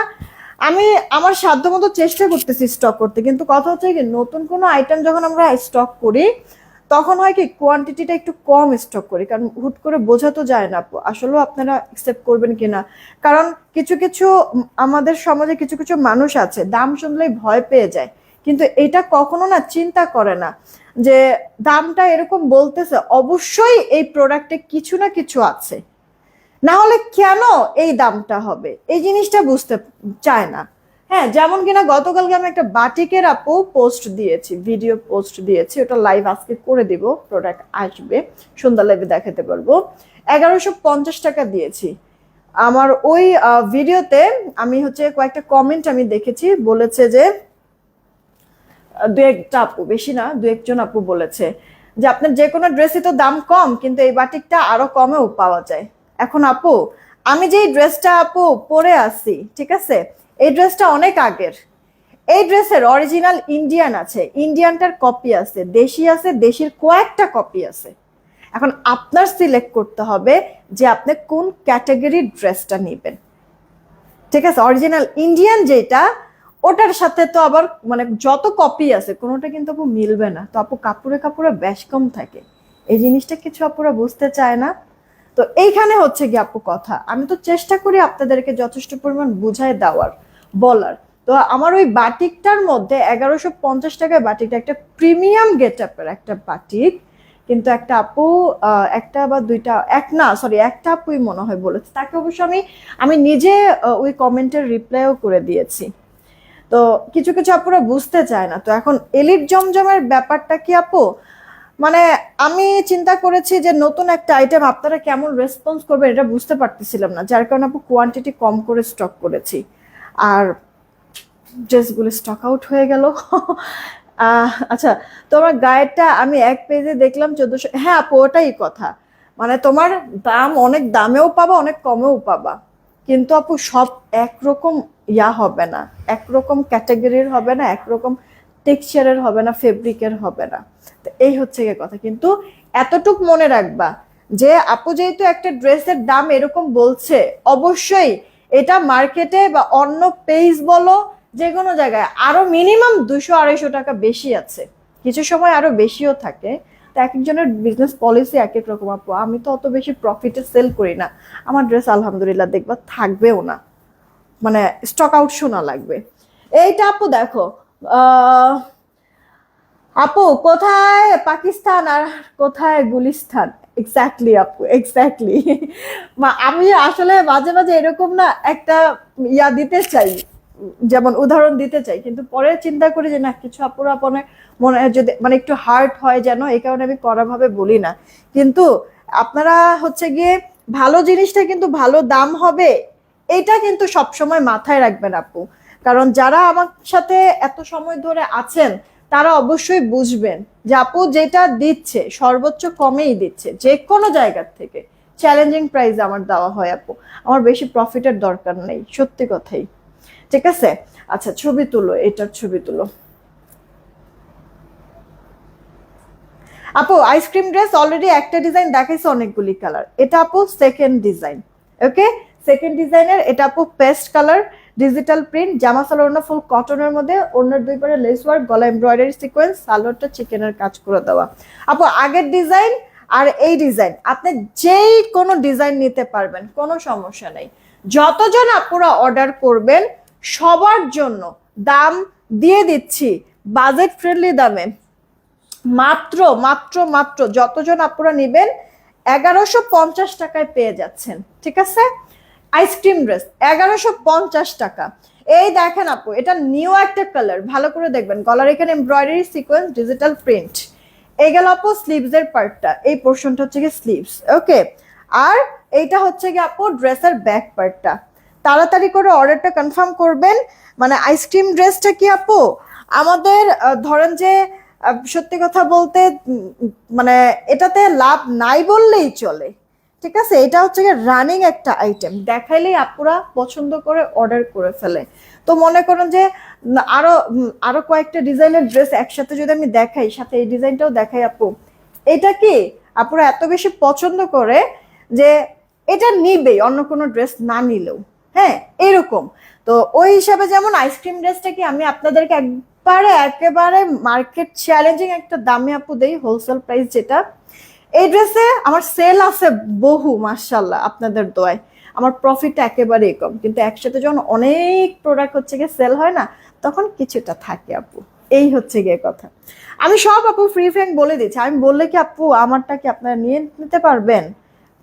[SPEAKER 1] আমি আমার সাধ্যমতো চেষ্টা করতেছি স্টক করতে, কিন্তু কথা হচ্ছে কি নতুন কোনো আইটেম যখন আমরা স্টক করি তখন হয় কি কোয়ান্টিটিটা একটু কম স্টক করি, কারণ হুট করে বোঝা তো যায় না আপু, আসলেও আপনারা অ্যাকসেপ্ট করবেন কিনা। কারণ কিছু কিছু আমাদের সমাজে কিছু কিছু মানুষ আছে দাম শুনলেই ভয় পেয়ে যায়, কিন্তু এটা কখনো না চিন্তা করে না যে দামটা এরকম বলতেছে অবশ্যই এই প্রোডাক্টে কিছু না কিছু আছে, না হলে কেন এই দামটা হবে, এই জিনিসটা বুঝতে চায় না। হ্যাঁ, যেমন কিনা গতকালকে আমি একটা বাটিকের আপু পোস্ট দিয়েছি, ভিডিও পোস্ট দিয়েছি, ওটা লাইভ আজকে করে দিব, প্রোডাক্ট আসবে সন্ধ্যা লাইভে দেখাতে পারবো। 1150 টাকা দিয়েছি। আমার ওই ভিডিওতে আমি হচ্ছে কয়েকটা কমেন্ট আমি দেখেছি, বলেছে যে দু একটা আপু, বেশি না, দু একজন আপু বলেছে যে আপনার যে কোনো ড্রেসই তো দাম কম, কিন্তু এই বাটিকটা আরো কমেও পাওয়া যায়। এখন আপু আমি যে ড্রেসটা আপু পরে আছি, ঠিক আছে, এই ড্রেসটা অনেক আগের, এই ড্রেসের অরিজিনাল ইন্ডিয়ান আছে, ইন্ডিয়ানটার কপি আছে, দেশি আছে, দেশির কয়েকটা কপি আছে। এখন আপনার সিলেক্ট করতে হবে যে আপনি কোন ক্যাটাগরির ড্রেসটা নেবেন, ঠিক আছে। অরিজিনাল ইন্ডিয়ান যেটা, ওটার সাথে তো আবার মানে যত কপি আছে কোনোটা কিন্তু আপু মিলবে না, তো আপু কাপড়ে কাপড়ে বেশ কম থাকে, এই জিনিসটা কিছু আপুরা বুঝতে চায় না। তো এইখানে হচ্ছে কি আপু কথা, আমি তো চেষ্টা করি আপনাদেরকে যথেষ্ট পরিমাণ বুঝায় দেওয়ার, বলার। তো আমার ওই বাটিকটার মধ্যে 1150 টাকায় বাটিকটা একটা প্রিমিয়াম গেট আপের একটা বাটিক, কিন্তু একটা আপু একটা বা দুইটা, এক না সরি একটা আপুই মনে হয় বলেছে, তাকে অবশ্য আমি আমি নিজে ওই কমেন্টের রিপ্লাইও করে দিয়েছি। তো কিছু কিছু আপুরা বুঝতে চায় না। তো এখন এলিট জমজমের ব্যাপারটা কি আপু, মানে আমি চিন্তা করেছি যে নতুন একটা আইটেম আপনারা কেমন রেসপন্স করবেন এটা বুঝতে পারতেছিলাম না, যার কারণে আপু কোয়ান্টিটি কম করে স্টক করেছি, আর ড্রেসগুলো স্টক আউট হয়ে গেল। আচ্ছা, তোমার গায়েরটা আমি এক পেজে দেখলাম 1400, হ্যাঁ আপু ওটাই কথা, মানে তোমার দাম অনেক দামেও পাবা অনেক কমেও পাবা, কিন্তু আপু সব একরকম হবে না, একরকম ক্যাটাগরির হবে না, একরকম টেক্সচারের হবে না, ফেব্রিকের হবে না। তো এই হচ্ছে গিয়ে কথা, কিন্তু এতটুক মনে রাখবা যে আপু যেহেতু একটা ড্রেসের দাম এরকম বলছে, অবশ্যই এটা মার্কেটে বা অন্য পেজ বলো যে কোনো জায়গায় আরো মিনিমাম 200-250 টাকা বেশি আছে, কিছু সময় আরো বেশিও থাকে। তো এক একজনের বিজনেস পলিসি এক এক রকম আপু, আমি তো অত বেশি প্রফিটে সেল করি না, আমার ড্রেস আলহামদুলিল্লাহ দেখবা থাকবেও না, মানে স্টক আউট শোনা লাগবে। এইটা আপু দেখো আহ আপু কোথায় পাকিস্তান আর কোথায় গুলিস্তান? এক্স্যাক্টলি আপু, এক্স্যাক্টলি। আমি আসলে মাঝে মাঝে এরকম না একটা দিতে চাই, যেমন উদাহরণ দিতে চাই, কিন্তু পরে চিন্তা করি যে না, কিছু আপুরা মনে মনে যদি মানে একটু হার্ট হয় যেন, এই কারণে আমি কড়া ভাবে বলি না। কিন্তু আপনারা হচ্ছে গিয়ে ভালো জিনিসটা কিন্তু ভালো দাম হবে, এটা কিন্তু সবসময় মাথায় রাখবেন আপু। কারণ যারা আমার সাথে এত সময় ধরে আছেন তারা অবশ্যই বুঝবেন যে আপু যেটা দিচ্ছে সর্বোচ্চ কমেই দিচ্ছে, যে কোনো জায়গার থেকে চ্যালেঞ্জিং প্রাইস আমার দেওয়া হয় আপু। আমার বেশি প্রফিটের দরকার নেই, সত্যি কথাই। ঠিক আছে, আচ্ছা ছবি তুলো, এটার ছবি তুলো। আপু আইসক্রিম ড্রেস অলরেডি একটা ডিজাইন দেখাইছে, অনেকগুলি কালার। এটা আপু সেকেন্ড ডিজাইন। ওকে, সেকেন্ড ডিজাইনের এটা আপু পেস্ট কালার, ডিজিটাল প্রিন্ট, জামা সালোয়ার ওড়না ফুল কটনের মধ্যে, ওড়নার দুই পারে লেস ওয়ার্ক, গলা এমব্রয়ডারি সিকোয়েন্স, সালোয়ারটা চিকেনের কাজ করে দেওয়া। আপু আগের ডিজাইন আর এই ডিজাইন আপনি যেই কোনো ডিজাইন নিতে পারবেন, কোনো সমস্যা নেই। যতজন আপুরা অর্ডার করবেন সবার জন্য দাম দিয়ে দিচ্ছি বাজেট ফ্রেন্ডলি দামে। মাত্র মাত্র মাত্র যতজন আপনারা নেবেন 1150 টাকায় পেয়ে যাচ্ছেন। ঠিক আছে, আইসক্রিম ড্রেস 1150 টাকা। এই দেখেন আপু, এটা নিউ একটা কালার, ভালো করে দেখবেন। গলার এখানে এমব্রয়ডারি সিকোয়েন্স, ডিজিটাল প্রিন্ট। এই গেল আপু স্লিভস এর পার্টটা, এই পোর্শনটা হচ্ছে কি স্লিভস। ওকে, আর এইটা হচ্ছে কি আপু ড্রেসের ব্যাক পার্টটা। তাড়াতাড়ি করে অর্ডারটা কনফার্ম করবেন। মানে আইসক্রিম ড্রেসটা কি আপু আমাদের ধরেন যে সত্যি কথা বলতে মানে এটাতে লাভ নাই বললেই চলে। ঠিক আছে, এটা হচ্ছে রানিং একটা আইটেম, দেখাইলেই আপুরা পছন্দ করে অর্ডার করে ফেলে। তো মনে করেন যে আরো আরো কয়েকটা ডিজাইনের ড্রেস একসাথে যদি আমি দেখাই, সাথে এই ডিজাইনটাও দেখাই আপু, এটা কি আপুরা এত বেশি পছন্দ করে যে এটা নিবেই অন্য কোনো ড্রেস না নিলেও। হ্যাঁ, এরকম। তো ওই হিসাবে যেমন আইসক্রিম ড্রেসটা কি আমি আপনাদেরকে একবারে একেবারে মার্কেট চ্যালেঞ্জিং একটা দামে আপু দেই, হোলসেল প্রাইস যেটা। এই ড্রেসে আমার সেল আছে বহু, মাশাল্লাহ আপনাদের দোয়ায় আমার প্রফিট একেবারেই কম, কিন্তু একসাথে যখন অনেক প্রোডাক্ট হচ্ছে গিয়ে সেল হয় না, তখন কিছুটা থাকে আপু। এই হচ্ছে গিয়ে কথা। আমি সব আপু ফ্রি ফ্র্যাঙ্ক বলে দিচ্ছি, আমি বললে কি আপু আমারটা কি আপনারা নিয়ে নিতে পারবেন?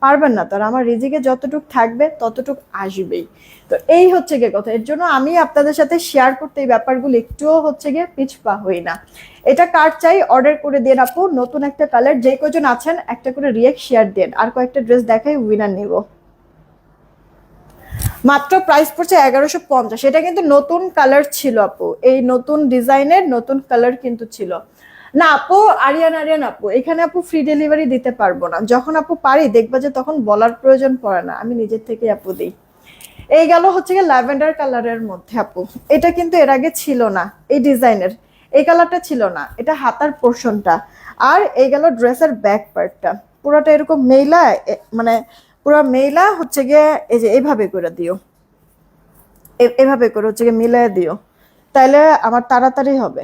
[SPEAKER 1] পারবেন না, তার আমার রিজিকে যতটুক থাকবে ততটুক আসবেই। তো এই হচ্ছে গিয়ে কথা, এর জন্য আমি আপনাদের সাথে শেয়ার করতে এই ব্যাপারগুলো একটুও হচ্ছে গিয়ে পিছপা হই না। এটা কার চাই অর্ডার করে দেন আপু, নতুন একটা কালার, যে কজন আছেন একটা করে রিয়েক্ট শেয়ার দেন। আর কয়েকটা ড্রেস দেখাই, উইনার নিব। মাত্র প্রাইস পড়ছে 1150। এটা কিন্তু নতুন কালার ছিল আপু, এই নতুন ডিজাইনের নতুন কালার কিন্তু ছিল না আপু। আরিয়ান আরিয়ান আপু, এখানে আপু ফ্রি ডেলিভারি দিতে পারবো না, যখন আপু পারি দেখবা যে তখন বলার প্রয়োজন পড়ে না, আমি নিজের থেকে আপু দিই। এই গেল হচ্ছে গিয়ে ল্যাভেন্ডার কালারের মধ্যে আপু, এটা কিন্তু এর আগে ছিল না এই ডিজাইনের, এই কালারটা ছিল না, এটা হাতার পোর্শনটা। আর এই গেল ড্রেসের ব্যাক পার্টটা, পুরোটা এরকম মেইলা মানে পুরো মেইলা হচ্ছে গিয়ে এই যে এইভাবে করে দিও, এভাবে করে হচ্ছে গিয়ে মিলাই দিও, তাইলে আমার তাড়াতাড়ি হবে।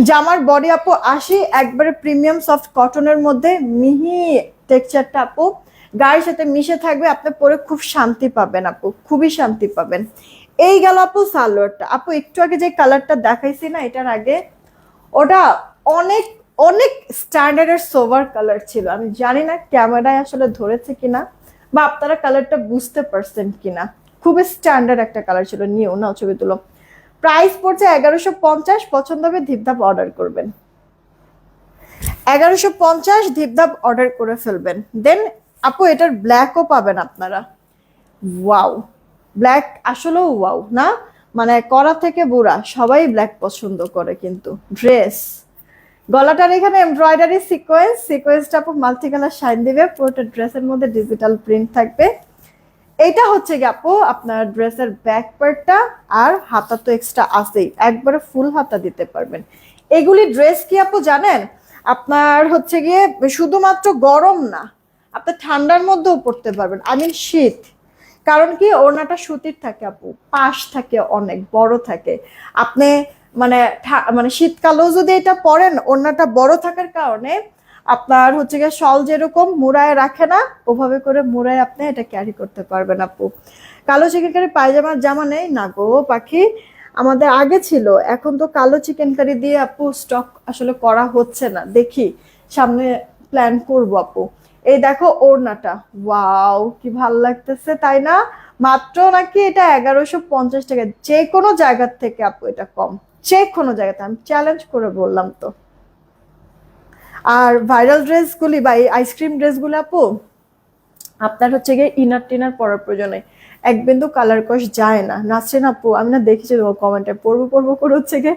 [SPEAKER 1] জামার বডি আপু 80, একবারে প্রিমিয়াম সফট কটনের মধ্যে, মিহি টেক্সচারটা আপু গায়ের সাথে মিশে থাকবে, আপনি পরে খুব শান্তি পাবেন আপু, খুবই শান্তি পাবেন। এই গেল আপু সালোয়ারটা। আপু একটু আগে যে কালারটা দেখাইছি না এটার আগে, ওটা অনেক অনেক স্ট্যান্ডার্ডের সোভার কালার ছিল, আমি জানি না ক্যামেরায় আসলে ধরেছে কিনা বা আপনারা কালারটা বুঝতে পারছেন কিনা। খুবই স্ট্যান্ডার্ড একটা কালার ছিল, নিউ না ছবি তুলো। প্রাইস পড়ছে 1150, পছন্দ হবে ধিপধাপ অর্ডার করবেন। 1150 ধিপধাপ অর্ডার করে ফেলবেন। দেন আপু এটার ব্ল্যাকও পাবেন আপনারা। ওয়াও, ব্ল্যাক আসলেও ওয়াও না, মানে কড়া থেকে বুড়া সবাই ব্ল্যাক পছন্দ করে কিন্তু ড্রেস। গলাটার এখানে এমব্রয়ডারি সিকোয়েন্স, সিকোয়েন্সটা আপু মাল্টি কালার শাইন দিবে, পুরোটা ড্রেসের মধ্যে ডিজিটাল প্রিন্ট থাকবে। এইটা হচ্ছে কি আপু আপনার ড্রেসের ব্যাক পার্টটা, আর হাতা তো এক্সট্রা আছেই, একবারে ফুল হাতা দিতে পারবেন। এগুলি ড্রেস কি আপু জানেন আপনার হচ্ছে গিয়ে শুধুমাত্র গরম না, আপনি ঠান্ডার মধ্যেও পরতে পারবেন, আই মিন শীত। কারণ কি ওড়নাটা সুতির থাকে আপু, পাশ থাকে অনেক বড় থাকে, আপনি মানে মানে শীতকালেও যদি এটা পরেন, ওড়নাটা বড় থাকার কারণে আপনার হচ্ছে গিয়ে শল যেরকম মুড়ায় রাখে না, ওভাবে করে মুড়ায় আপনি এটা ক্যারি করতে পারবেন আপু। কালো চিকেনকারি পায়জামার জামা নেই না গো পাখি, আমাদের আগে ছিল, এখন তো কালো চিকেন কারি দিয়ে আপু স্টক আসলে করা হচ্ছে না, দেখি সামনে প্ল্যান করব আপু। এই দেখো ওড়নাটা, ওয়াও কি ভাল লাগতেছে তাই না? মাত্র নাকি এটা 1150 টাকা, যে কোনো জায়গার থেকে আপু এটা কম, যে কোনো জায়গাতে, আমি চ্যালেঞ্জ করে বললাম তো। আর ভাইরাল ড্রেসগুলি বা এই আইসক্রিম ড্রেসগুলো আপু আপনার হচ্ছে গিয়ে ইনার টিনার পরার প্রয়োজনে এক বিন্দু কালার কস যায় না। নাচছেন আপু, আমি না দেখেছি তোমার কমেন্টে, পড়বো পড়বো করে হচ্ছে গিয়ে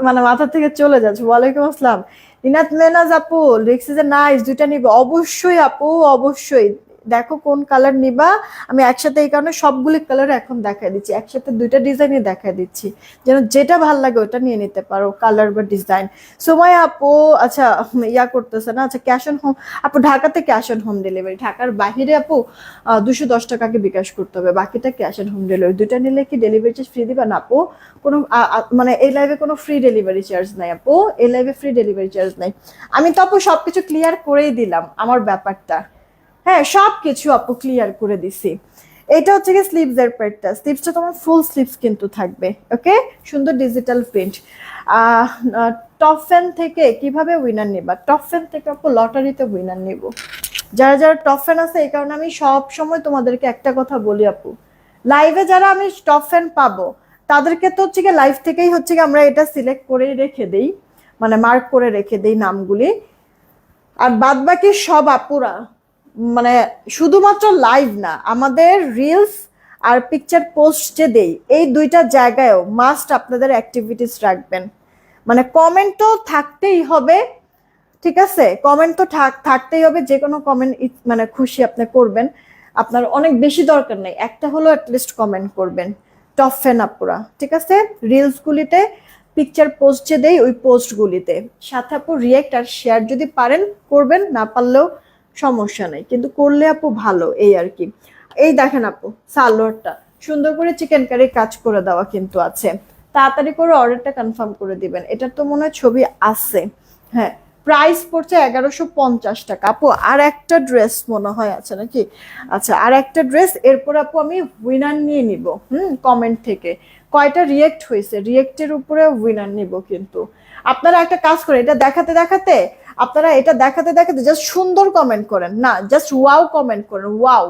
[SPEAKER 1] মানে মাথা থেকে চলে যাচ্ছে। ওয়ালাইকুম আসসালাম ইনাত মেনাজ আপু, লিখছে যে নাইস, দুইটা নিবে অবশ্যই আপু, অবশ্যই। দেখো কোন কালার নিবা, আমি একসাথে এই কারণে সবগুলি কালার এখন দেখাই দিচ্ছি, একসাথে দুইটা ডিজাইনই দেখাই দিচ্ছি, যেন যেটা ভাল লাগে ওটা নিয়ে নিতে পারো, কালার বা ডিজাইন। সময় আপু আচ্ছা ইয়া করতেছে না, আচ্ছা ক্যাশ অন হোম আপু, ঢাকাতে ক্যাশ অন হোম ডেলিভারি, ঢাকার বাহিরে আপু 210 টাকাকে বিকাশ করতে হবে, বাকিটা ক্যাশ অন হোম ডেলিভারি। দুইটা নিলে কি ডেলিভারি চার্জ ফ্রি দিবা না আপু? কোনো মানে এই লাইভে কোনো ফ্রি ডেলিভারি চার্জ নাই আপু, এই লাইভে ফ্রি ডেলিভারি চার্জ নাই। আমি তো আপু সবকিছু ক্লিয়ার করেই দিলাম আমার ব্যাপারটা, হ্যাঁ সবকিছু আপু ক্লিয়ার করে দিছি। এটা হচ্ছে কি স্লিভস এর পেটটা, স্লিভসটা তোমার ফুল স্লিভস কিন্তু থাকবে, ওকে, সুন্দর ডিজিটাল প্রিন্ট। টপ ফ্যান থেকে কিভাবে উইনার নিবা? টপ ফ্যান থেকে আপু লটারিতে উইনার নিব। যারা যারা টপ ফ্যান আছে, এই কারণে আমি সব সময় তোমাদেরকে একটা কথা বলি আপু, লাইভে যারা আমি টপ ফ্যান পাবো তাদেরকে তো হচ্ছে গিয়ে লাইভ থেকেই হচ্ছে গিয়ে আমরা এটা সিলেক্ট করে রেখে দেই, মানে মার্ক করে রেখে দেই নামগুলি। আর বাদ বাকি সব আপুরা মানে শুধুমাত্র লাইভ না, আমাদের রিলস আর পিকচার পোস্ট যে দেই এই দুইটা জায়গায়ও মাস্ট আপনাদের অ্যাক্টিভিটিস রাখবেন, মানে কমেন্ট তো থাকতেই হবে, ঠিক আছে, কমেন্ট তো থাকতেই হবে, যে কোনো কমেন্ট মানে খুশি আপনি করবেন, আপনার অনেক বেশি দরকার নেই, একটা হলো অ্যাটলিস্ট কমেন্ট করবেন টপ ফ্যান আপুরা, ঠিক আছে। রিলসগুলিতে পিকচার পোস্ট যে দেই ওই পোস্টগুলিতে সাথে আপু রিয়েক্ট আর শেয়ার যদি পারেন করবেন, না পারলেও সমস্যা নেই, কিন্তু করলে আপু ভালো, এই আর কি। এই দেখেন আপু সালোয়ারটা সুন্দর করে চিকেন কারি কাজ করে দেওয়া কিন্তু আছে, তাড়াতাড়ি করে অর্ডারটা কনফার্ম করে দিবেন। এটার তো মনে হয় ছবি আছে, হ্যাঁ। প্রাইস পড়ছে 1150 টাকা আপু। আর একটা ড্রেস মনে হয় আছে নাকি? আচ্ছা আর একটা ড্রেস, এরপর আপু আমি উইনার নিয়ে নিব কমেন্ট থেকে, কয়টা রিয়েক্ট হয়েছে রিয়েক্টের উপরে উইনার নিব। কিন্তু আপনারা একটা কাজ করেন, এটা দেখাতে দেখাতে, আপনারা এটা দেখাতে দেখাতে জাস্ট সুন্দর কমেন্ট করেন না, জাস্ট ওয়াও কমেন্ট করেন, ওয়াও,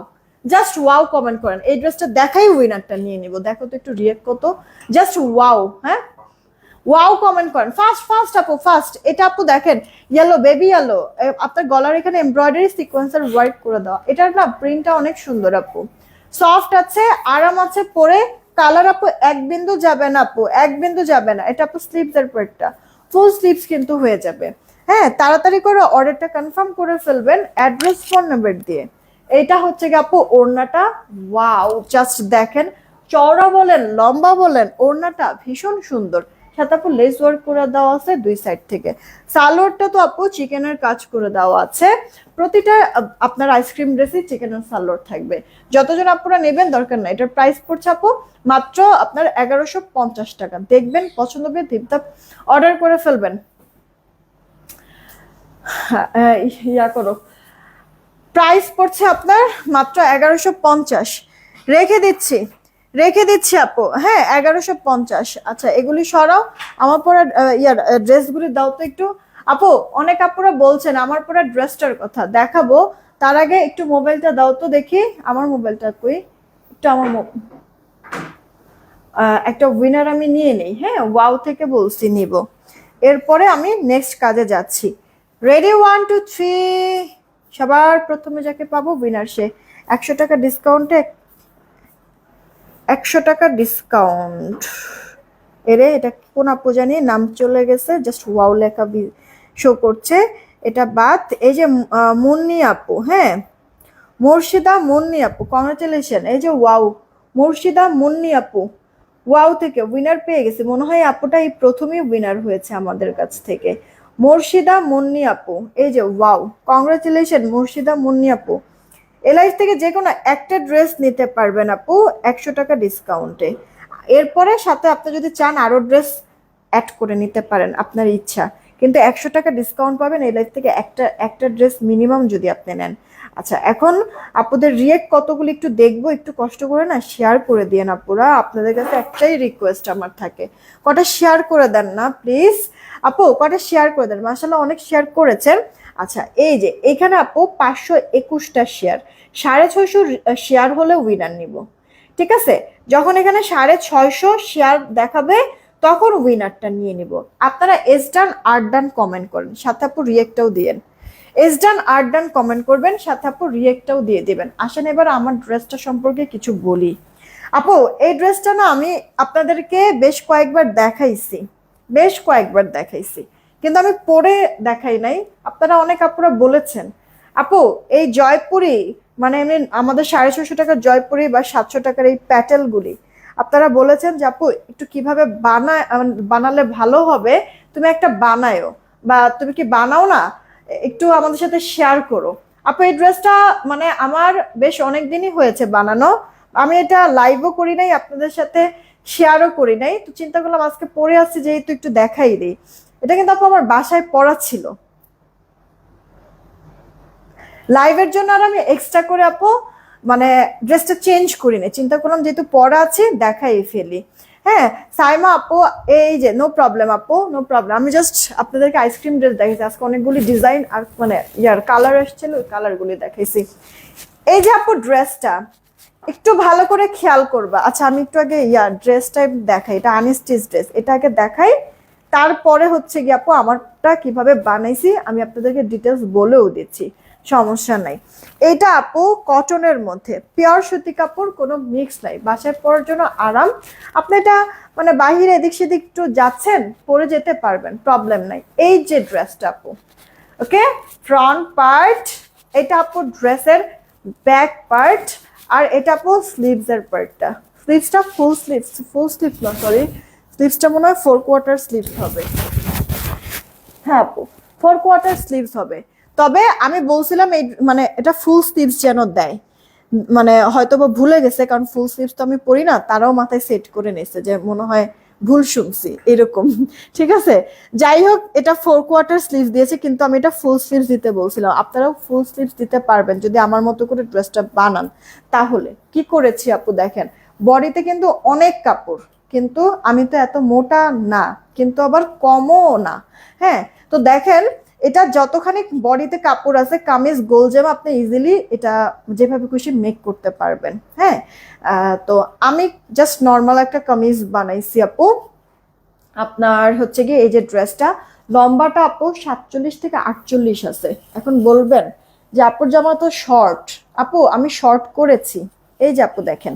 [SPEAKER 1] জাস্ট ওয়াও কমেন্ট করেন, এই ড্রেসটা দেখাই উইনারটা নিয়ে নিব। দেখো তো একটু রিয়েক্ট কত, জাস্ট ওয়াও, হ্যাঁ ওয়াও কমেন্ট করেন, ফার্স্ট ফার্স্ট আপু ফার্স্ট। এটা আপু দেখেন ইয়েলো, বেবি ইয়েলো, আপনার গলার এখানে এমব্রয়ডারি সিকোয়েন্সের ওয়ার্ক করে দেওয়া, এটার না প্রিন্টটা অনেক সুন্দর আপু, সফট আছে, আরাম আছে পরে, কালার আপু এক বিন্দু যাবে না আপু, এক বিন্দু যাবে না। এটা আপু স্লিভস এর পেটটা, ফুল স্লিভস কিন্তু হয়ে যাবে, হ্যাঁ। তাড়াতাড়ি করে অর্ডারটা কনফার্ম করে ফেলবেন অ্যাড্রেস ফোন নাম্বার দিয়ে। এইটা হচ্ছে কি আপু ওড়নাটা, ওয়াও জাস্ট দেখেন, চওড়া বলেন লম্বা বলেন ওড়নাটা ভীষণ সুন্দর, সাথে আপু লেস ওয়ার্ক করে দেওয়া আছে দুই সাইড থেকে। সালোয়ারটা তো আপু চিকেনের কাজ করে দেওয়া আছে, প্রতিটা আপনার আইসক্রিম ড্রেসে চিকেনের সালোয়ার থাকবে। যতজন আপুরা নেবেন দরকার নাই, এটার প্রাইস পড়ছে আপু মাত্র আপনার 1150 টাকা। দেখবেন পছন্দ হবে ধিপধাপ অর্ডার করে ফেলবেন। ইয়া করো, প্রাইস পড়ছে আপনার মাত্র 1150, রেখে দিচ্ছি, রেখে দিচ্ছি আপু, হ্যাঁ 1150। আচ্ছা এগুলি সরাও, আমার পরা ইয়ার ড্রেসগুলি দাও তো একটু আপু। অনেক আপুরা বলছেন আমার পরা ড্রেসটার কথা দেখাবো, তার আগে একটু মোবাইলটা দাও তো দেখি, আমার মোবাইলটা কই, একটু আমার একটা উইনার আমি নিয়ে নেই, হ্যাঁ ওয়াও থেকে বলছি নিব, এরপরে আমি নেক্সট কাজে যাচ্ছি। রেডি 1 2 3, সবার প্রথমে যাকে পাবো উইনার সে। 100 টাকা ডিসকাউন্টে, 100 টাকা ডিসকাউন্ট, এরে এটা কোন আপু জানি নাম চলে গেছে, জাস্ট ওয়াও লেখা শো করছে, এটা বাদ। এই যে মুন্নি আপু, হ্যাঁ মুর্শিদা মুন্নি আপু, কংগ্রেচুলেশন। এই যে ওয়াও মুর্শিদা মুন্নি আপু, ওয়াও থেকে উইনার পেয়ে গেছে, মনে হয় আপুটা এই প্রথমেই উইনার হয়েছে আমাদের কাছ থেকে। মুর্শিদা মুন্নি আপু, এই যে ওয়াও, কংগ্রেচুলেশন মুর্শিদা মুন্নি আপু। এলাইফ থেকে যে কোনো একটা ড্রেস নিতে পারবেন আপু 100 টাকা ডিসকাউন্টে। এরপরে সাথে আপনি যদি চান আরো ড্রেস অ্যাড করে নিতে পারেন, আপনার ইচ্ছা। কিন্তু 100 টাকা ডিসকাউন্ট পাবেন এই লাইভ থেকে একটা একটা ড্রেস মিনিমাম যদি আপনি নেন। আচ্ছা, এখন আপুদের রিয়েক্ট কতগুলো একটু দেখবো, একটু কষ্ট করে না শেয়ার করে দিয়ে না পুরা, আপনাদের কাছে একটাই রিকোয়েস্ট আমার থাকে, কটা শেয়ার করে দেন না প্লিজ আপু, কটা শেয়ার করে দেন। মাশাআল্লাহ অনেক শেয়ার করেছেন। আচ্ছা, এই যে এখানে আপু 521টা শেয়ার, 650 শেয়ার হলে উইনার নিব, ঠিক আছে? যখন এখানে 650 শেয়ার দেখাবে তখন উইনারটা নিয়ে নিব। আপনারা এস ডান আর ডান কমেন্ট করেন, সাথে আপু রিয়েক্টটাও দিয়েন। এস ডান আর ডান কমেন্ট করবেন, সাথে আপু রিয়েক্টটাও দিয়ে দিবেন। আসেন এবার আমার ড্রেসটা সম্পর্কে কিছু বলি। আপু এই ড্রেসটা না আমি আপনাদেরকে বেশ কয়েকবার দেখাইছি, কিন্তু আমি পরে দেখাই নাই। আপনারা অনেক আপুরা বলেছেন আপু এই জয়পুরি মানে এমনি আমাদের 650 টাকার জয়পুরি বা 700 টাকার এই প্যাটেলগুলি আপনারা বলেছেন যে আপু একটু কিভাবে বানালে ভালো হবে, তুমি একটা বানায়ো, বা তুমি কি বানাও না, একটু আমাদের সাথে শেয়ার করো। আপু এই ড্রেসটা মানে আমার বেশ অনেক দিনই হয়েছে বানানো, আমি এটা লাইভও করি নাই, আপনাদের সাথে শেয়ারও করি নাই, তো চিন্তা করলাম আজকে পরে আসছি যেহেতু একটু দেখাই দিই। এটা কিন্তু আপু আমার বাসায় পড়া ছিল লাইভের জন্য, আর আমি এক্সট্রা করে আপু মানে ড্রেসটা চেঞ্জ করি না, চিন্তা করলাম যেহেতু পড়া আছে দেখাই ফেলি। হ্যাঁ সাইমা আপু, এই যে নো প্রবলেম আপু, নো প্রবলেম, আমি জাস্ট আপনাদেরকে আইসক্রিম ড্রেস দেখাইছি, আজকে অনেকগুলি ডিজাইন আর মানে কালার আসছিল, ওই কালারগুলি দেখাইছি। এই যে আপু ড্রেসটা একটু ভালো করে খেয়াল করবা। আচ্ছা আমি একটু আগে ড্রেসটা দেখাই, এটা আনস্টিচ ড্রেস, এটা আগে দেখাই, তারপরে হচ্ছে কি আপু আমারটা কিভাবে বানাইছি আমি আপনাদেরকে ডিটেলস বলেও দিচ্ছি, সমস্যা নাই। এটা আপু কটনের মধ্যে পিওর সুতি কাপড়, কোনো মিক্স নাই, বাসায় পরার জন্য আরাম। আপনি এটা মানে বাহিরে এদিক সেদিক একটু যাচ্ছেন পরে যেতে পারবেন, প্রবলেম নাই। এই যে ড্রেসটা আপু, ওকে, ফ্রন্ট পার্ট, এটা আপু ড্রেসের ব্যাক পার্ট, আর এটা আপু স্লিভস এর পার্টটা, স্লিভসটা ফুল স্লিভস না সরি, স্লিভসটা মনে হয় 4/4 স্লিভস হবে। হ্যাঁ আপু 4/4 স্লিভস হবে, তবে আমি বলছিলাম এই মানে এটা ফুল স্লিভস যেন দেয়, মানে হয়তো বা ভুলে গেছে, কারণ ফুল স্লিভস তো আমি পরি না, তারাও মাথায় সেট করে নিয়েছে যে মনে হয় ভুল শুনছি এরকম। ঠিক আছে, যাই হোক এটা 4/4 স্লিভস দিয়েছে, কিন্তু আমি এটা ফুল স্লিভস দিতে বলছিলাম। আপনারাও ফুল স্লিভস দিতে পারবেন যদি আমার মতো করে ড্রেসটা বানান। তাহলে কি করেছি আপু দেখেন, বডিতে কিন্তু অনেক কাপড়, কিন্তু আমি তো এত মোটা না, কিন্তু আবার কমও না। হ্যাঁ, তো দেখেন এটা যতখানি বডিতে কাপড় আছে, কামিজ গোল জামা আপনি ইজিলি এটা যেভাবে খুশি মেক করতে পারবেন। হ্যাঁ, তো আমি জাস্ট নর্মাল একটা কামিজ বানাইছি আপু। আপনার হচ্ছে গিয়ে এই যে ড্রেসটা লম্বাটা আপু 47 থেকে 48 আছে। এখন বলবেন যে আপুর জামা তো শর্ট, আপু আমি শর্ট করেছি, এই যে আপু দেখেন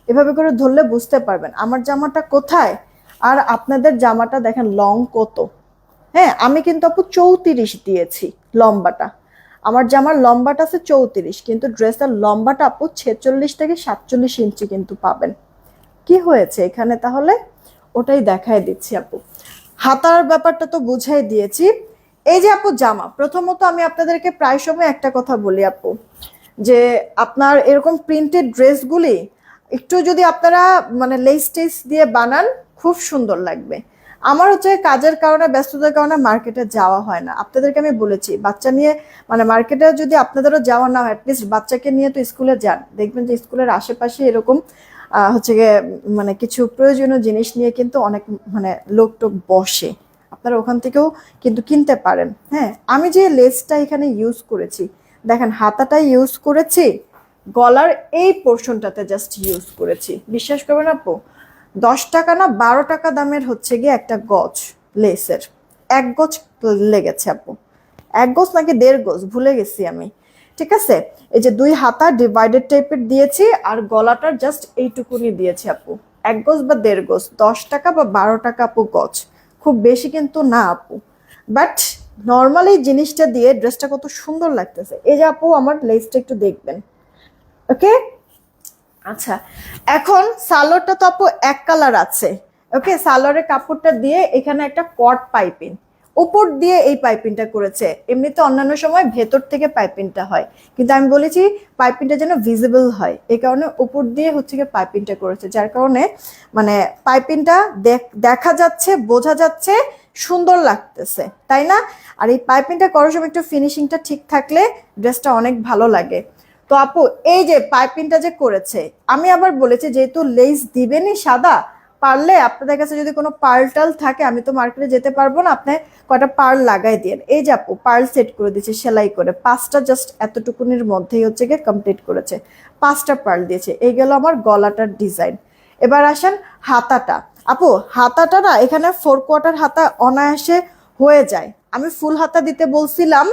[SPEAKER 1] এভাবে করে ধরলে বুঝতে পারবেন আমার জামাটা কোথায়, আর আপনাদের জামাটা দেখেন লং কত। হ্যাঁ, আমি কিন্তু আপু 34 দিয়েছি লম্বাটা, আমার জামার লম্বাটা আছে 34, কিন্তু ড্রেসের লম্বাটা আপু 46 থেকে 47 ইঞ্চি কিন্তু পাবেন। কি হয়েছে এখানে তাহলে, ওটাই দেখাই দিচ্ছি আপু। হাতার ব্যাপারটা তো বুঝাই দিয়েছি। এই যে আপু জামা, প্রথমত আমি আপনাদেরকে প্রায় সময় একটা কথা বলি আপু, যে আপনার এরকম প্রিন্টেড ড্রেসগুলি একটু যদি আপনারা মানে লেস টেস দিয়ে বানান খুব সুন্দর লাগবে। আমার হচ্ছে কাজের কারণে ব্যস্ততার কারণে মার্কেটে যাওয়া হয় না, আপনাদেরকে আমি বলেছি বাচ্চা নিয়ে মানে মার্কেটে যদি আপনাদেরও যাওয়া না হয় অ্যাটলিস্ট বাচ্চাকে নিয়ে তো স্কুলে যান, দেখবেন যে স্কুলের আশেপাশে এরকম হচ্ছে গিয়ে মানে কিছু প্রয়োজনীয় জিনিস নিয়ে কিন্তু অনেক মানে লোক টোক বসে, আপনারা ওখান থেকেও কিন্তু কিনতে পারেন। হ্যাঁ, আমি যে লেসটা এখানে ইউজ করেছি দেখেন, হাতাটা ইউজ করেছি, গলার এই পোর্শনটাতে জাস্ট ইউজ করেছি, বিশ্বাস করবেন আপু 10 টাকা না 12 টাকা দামের হচ্ছে গিয়ে একটা গজ লেসের, 1 গজ লেগেছে আপু, 1 গজ নাকি 1.5 গজ ভুলে গেছি আমি। ঠিক আছে, এই যে 2 হাতা ডিভাইডেড টাইপের দিয়েছি, আর গলাটার জাস্ট এইটুকুনি দিয়েছি আপু, 1 গজ বা 1.5 গজ, 10 টাকা বা 12 টাকা আপু গজ, খুব বেশি কিন্তু না আপু। বাট নর্মালি জিনিসটা দিয়ে ড্রেসটা কত সুন্দর লাগতেছে। এই যে আপু আমার লেসটা একটু দেখবেন, ওকে। আচ্ছা, এখন সালোয়ারটা তো আপু এক কালার আছে, ওকে, সালোয়ারের কাপড়টা দিয়ে এখানে একটা কট পাইপিং উপর দিয়ে এই পাইপিংটা করেছে। এমনিতে অন্যান্য সময় ভেতর থেকে পাইপিংটা হয়, কিন্তু আমি বলেছি পাইপিংটা যেন ভিজিবল হয়, এই কারণে উপর দিয়ে হচ্ছে গিয়ে পাইপিংটা করেছে, যার কারণে মানে পাইপিংটা দেখা যাচ্ছে, বোঝা যাচ্ছে, সুন্দর লাগতেছে, তাই না? আর এই পাইপিংটা করার সময় একটু ফিনিশিংটা ঠিক থাকলে ড্রেসটা অনেক ভালো লাগে। তো আপু এই যে পাইপিংটা যে করেছে, আমি আবার বলেছি যেহেতু লেস দিবেনই সাদা, পারলে আপনাদের কাছে যদি কোনো পার্ল টাল থাকে, আমি তো মার্কেটে যেতে পারবো না, আপনি কয়টা পার্ল লাগাই দিন। এই যে আপু পার্ল সেট করে দিয়েছে সেলাই করে, 5টা জাস্ট এতটুকুনির মধ্যেই হচ্ছে গিয়ে কমপ্লিট করেছে, 5টা পার্ল দিয়েছে। এই গেল আমার গলাটার ডিজাইন। এবার আসেন হাতাটা। আপু হাতাটা না এখানে 4/4 হাতা অনায়াসে হয়ে যায়। আমি ফুল হাতা দিতে বলছিলাম,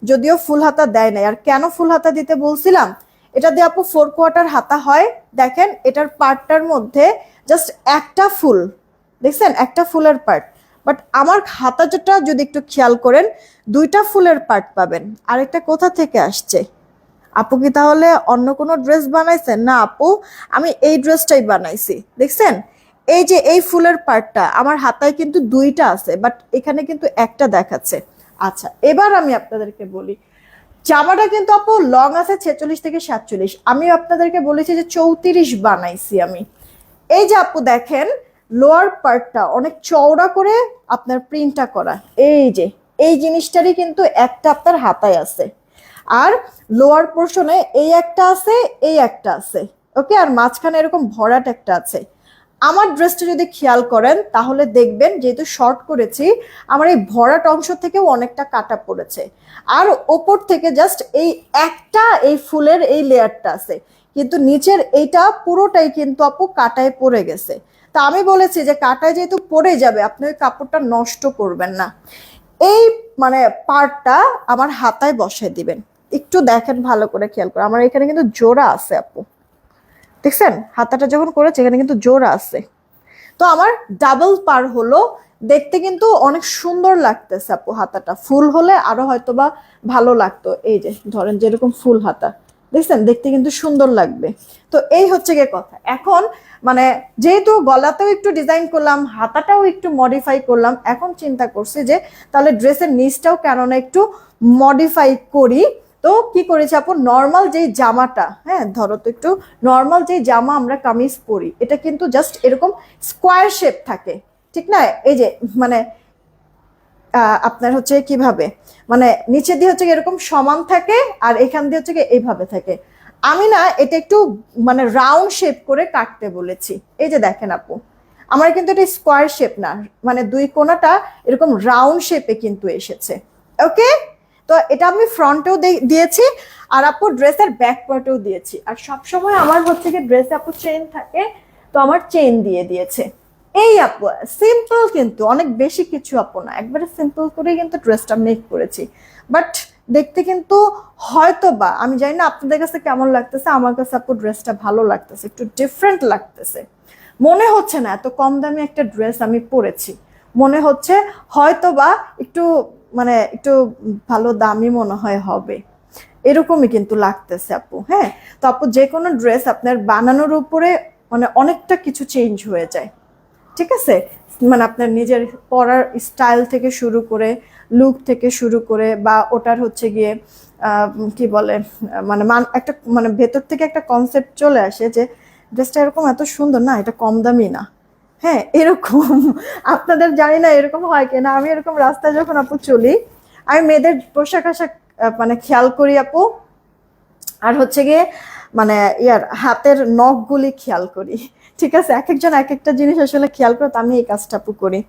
[SPEAKER 1] যদিও ফুল হাতা দেয় নাই। আর কেন ফুল হাতা দিতে বলছিলাম, এটা দিয়ে আপু 4/4 হাতা হয়। দেখেন এটার পার্টটার মধ্যে জাস্ট একটা ফুল, দেখছেন একটা ফুলের পার্ট, বাট আমার হাতাটা যদি একটু খেয়াল করেন 2টা ফুলের পার্ট পাবেন। আরেকটা কোথা থেকে আসছে? আপু কি তাহলে অন্য কোনো ড্রেস বানাইছেন? না আপু, আমি এই ড্রেসটাই বানাইছি। দেখছেন এই যে এই ফুলের পার্টটা আমার হাতায় কিন্তু 2টা আছে, বাট এখানে কিন্তু একটা দেখাচ্ছে। আচ্ছা এবার আমি আপনাদেরকে বলি, জামাটা কিন্তু আপু লং আছে 46 থেকে 47, আমি আপনাদেরকে বলেছি যে 34 বানাইছি আমি। এই যে আপু দেখেন লোয়ার পার্টটা অনেক চওড়া করে আপনার প্রিন্টটা করা, এই যে এই জিনিসটারই কিন্তু একটা আপনার হাতায় আছে, আর লোয়ার পোর্শনে এই একটা আছে, এই একটা আছে, ওকে, আর মাঝখানে এরকম ভরাট একটা আছে। আমার ড্রেসটা যদি খেয়াল করেন তাহলে দেখবেন যেহেতু শর্ট করেছি, আমার এই ভরাট অংশ থেকেও অনেকটা কাটা পড়েছে, আর ওপর থেকে জাস্ট এই একটা এই ফুলের এই লেয়ারটা আছে, কিন্তু নিচের এইটা পুরোটাই কিন্তু আপু কাটায় পড়ে গেছে। তা আমি বলেছি যে কাটায় যেহেতু পড়ে যাবে, আপনি ওই কাপড়টা নষ্ট করবেন না, এই মানে পার্টটা আমার হাতায় বসায় দিবেন। একটু দেখেন ভালো করে খেয়াল করে, আমার এখানে কিন্তু জোড়া আছে আপু, দেখছেন হাতাটা যখন করেছে এখানে কিন্তু জোড়া আছে। তো আমার ডাবল পার হলো, দেখতে কিন্তু অনেক সুন্দর লাগতেছে আপু। হাতাটা ফুল হলে আরো হয়তোবা ভালো লাগতো। এই যে ধরেন যেরকম ফুল হাতা, দেখছেন দেখতে কিন্তু সুন্দর লাগবে। তো এই হচ্ছে গিয়ে কথা। এখন মানে যেহেতু গলাতেও একটু ডিজাইন করলাম, হাতাটাও একটু মডিফাই করলাম, এখন চিন্তা করছি যে তাহলে ড্রেসের নিচটাও কেননা একটু মডিফাই করি। তো কি করেছি আপু, নর্মাল যেই জামাটা, হ্যাঁ ধরো তো একটু, নর্মাল যেই জামা আমরা কামিজ পরি এটা কিন্তু জাস্ট এরকম স্কোয়ার শেপ থাকে, ঠিক না? এই যে মানে আপনার হচ্ছে কিভাবে, মানে নিচে দিয়ে হচ্ছে এরকম সমান থাকে, আর এখান দিয়ে হচ্ছে এইভাবে থাকে। আমি না এটা একটু মানে রাউন্ড শেপ করে কাটতে বলেছি। এই যে দেখেন আপু, আমার কিন্তু এটা স্কোয়ার শেপ না, মানে দুই কোণাটা এরকম রাউন্ড শেপে কিন্তু এসেছে, ওকে। তো এটা আমি ফ্রন্টেও দিয়েছি, আর আপু ড্রেসের ব্যাক পার্টেও দিয়েছি। আর সবসময় আমার হচ্ছে কি ড্রেসে আপু চেইন থাকে, তো আমার চেইন দিয়ে দিয়েছে। এই আপু সিম্পল, কিন্তু অনেক বেশি কিছু আপু না, একবারে সিম্পল করে কিন্তু ড্রেসটা মেক করেছি। বাট দেখতে কিন্তু হয়তো বা আমি জানি না আপনাদের কাছে কেমন লাগতেছে, আমার কাছে আপু ড্রেসটা ভালো লাগতেছে, একটু ডিফারেন্ট লাগতেছে। মনে হচ্ছে না এত কম দামি একটা ড্রেস আমি পরেছি, মনে হচ্ছে হয়তো বা একটু মানে একটু ভালো দামি মনে হয় হবে, এরকমই কিন্তু লাগতেছে আপু। হ্যাঁ, তো আপু যে কোনো ড্রেস আপনার বানানোর উপরে মানে অনেকটা কিছু চেঞ্জ হয়ে যায়, ঠিক আছে? মানে আপনার নিজের পরার স্টাইল থেকে শুরু করে, লুক থেকে শুরু করে, বা ওটার হচ্ছে গিয়ে কি বলে মানে একটা মানে ভেতর থেকে একটা কনসেপ্ট চলে আসে যে ড্রেসটা এরকম এত সুন্দর না, এটা কম দামি না। হ্যাঁ এরকম আপনাদের জানি না এরকম হয় কিনা, আমি এরকম রাস্তায় যখন আপু চলি, আমি মেয়েদের পোশাক আশাক মানে খেয়াল করি আপু, আর হচ্ছে গিয়ে মানে ইয়ার হাতের নখগুলি খেয়াল করি, ঠিক আছে? এক একজন এক একটা জিনিস আসলে খেয়াল করে, তো আমি এই কাজটা আপু করি।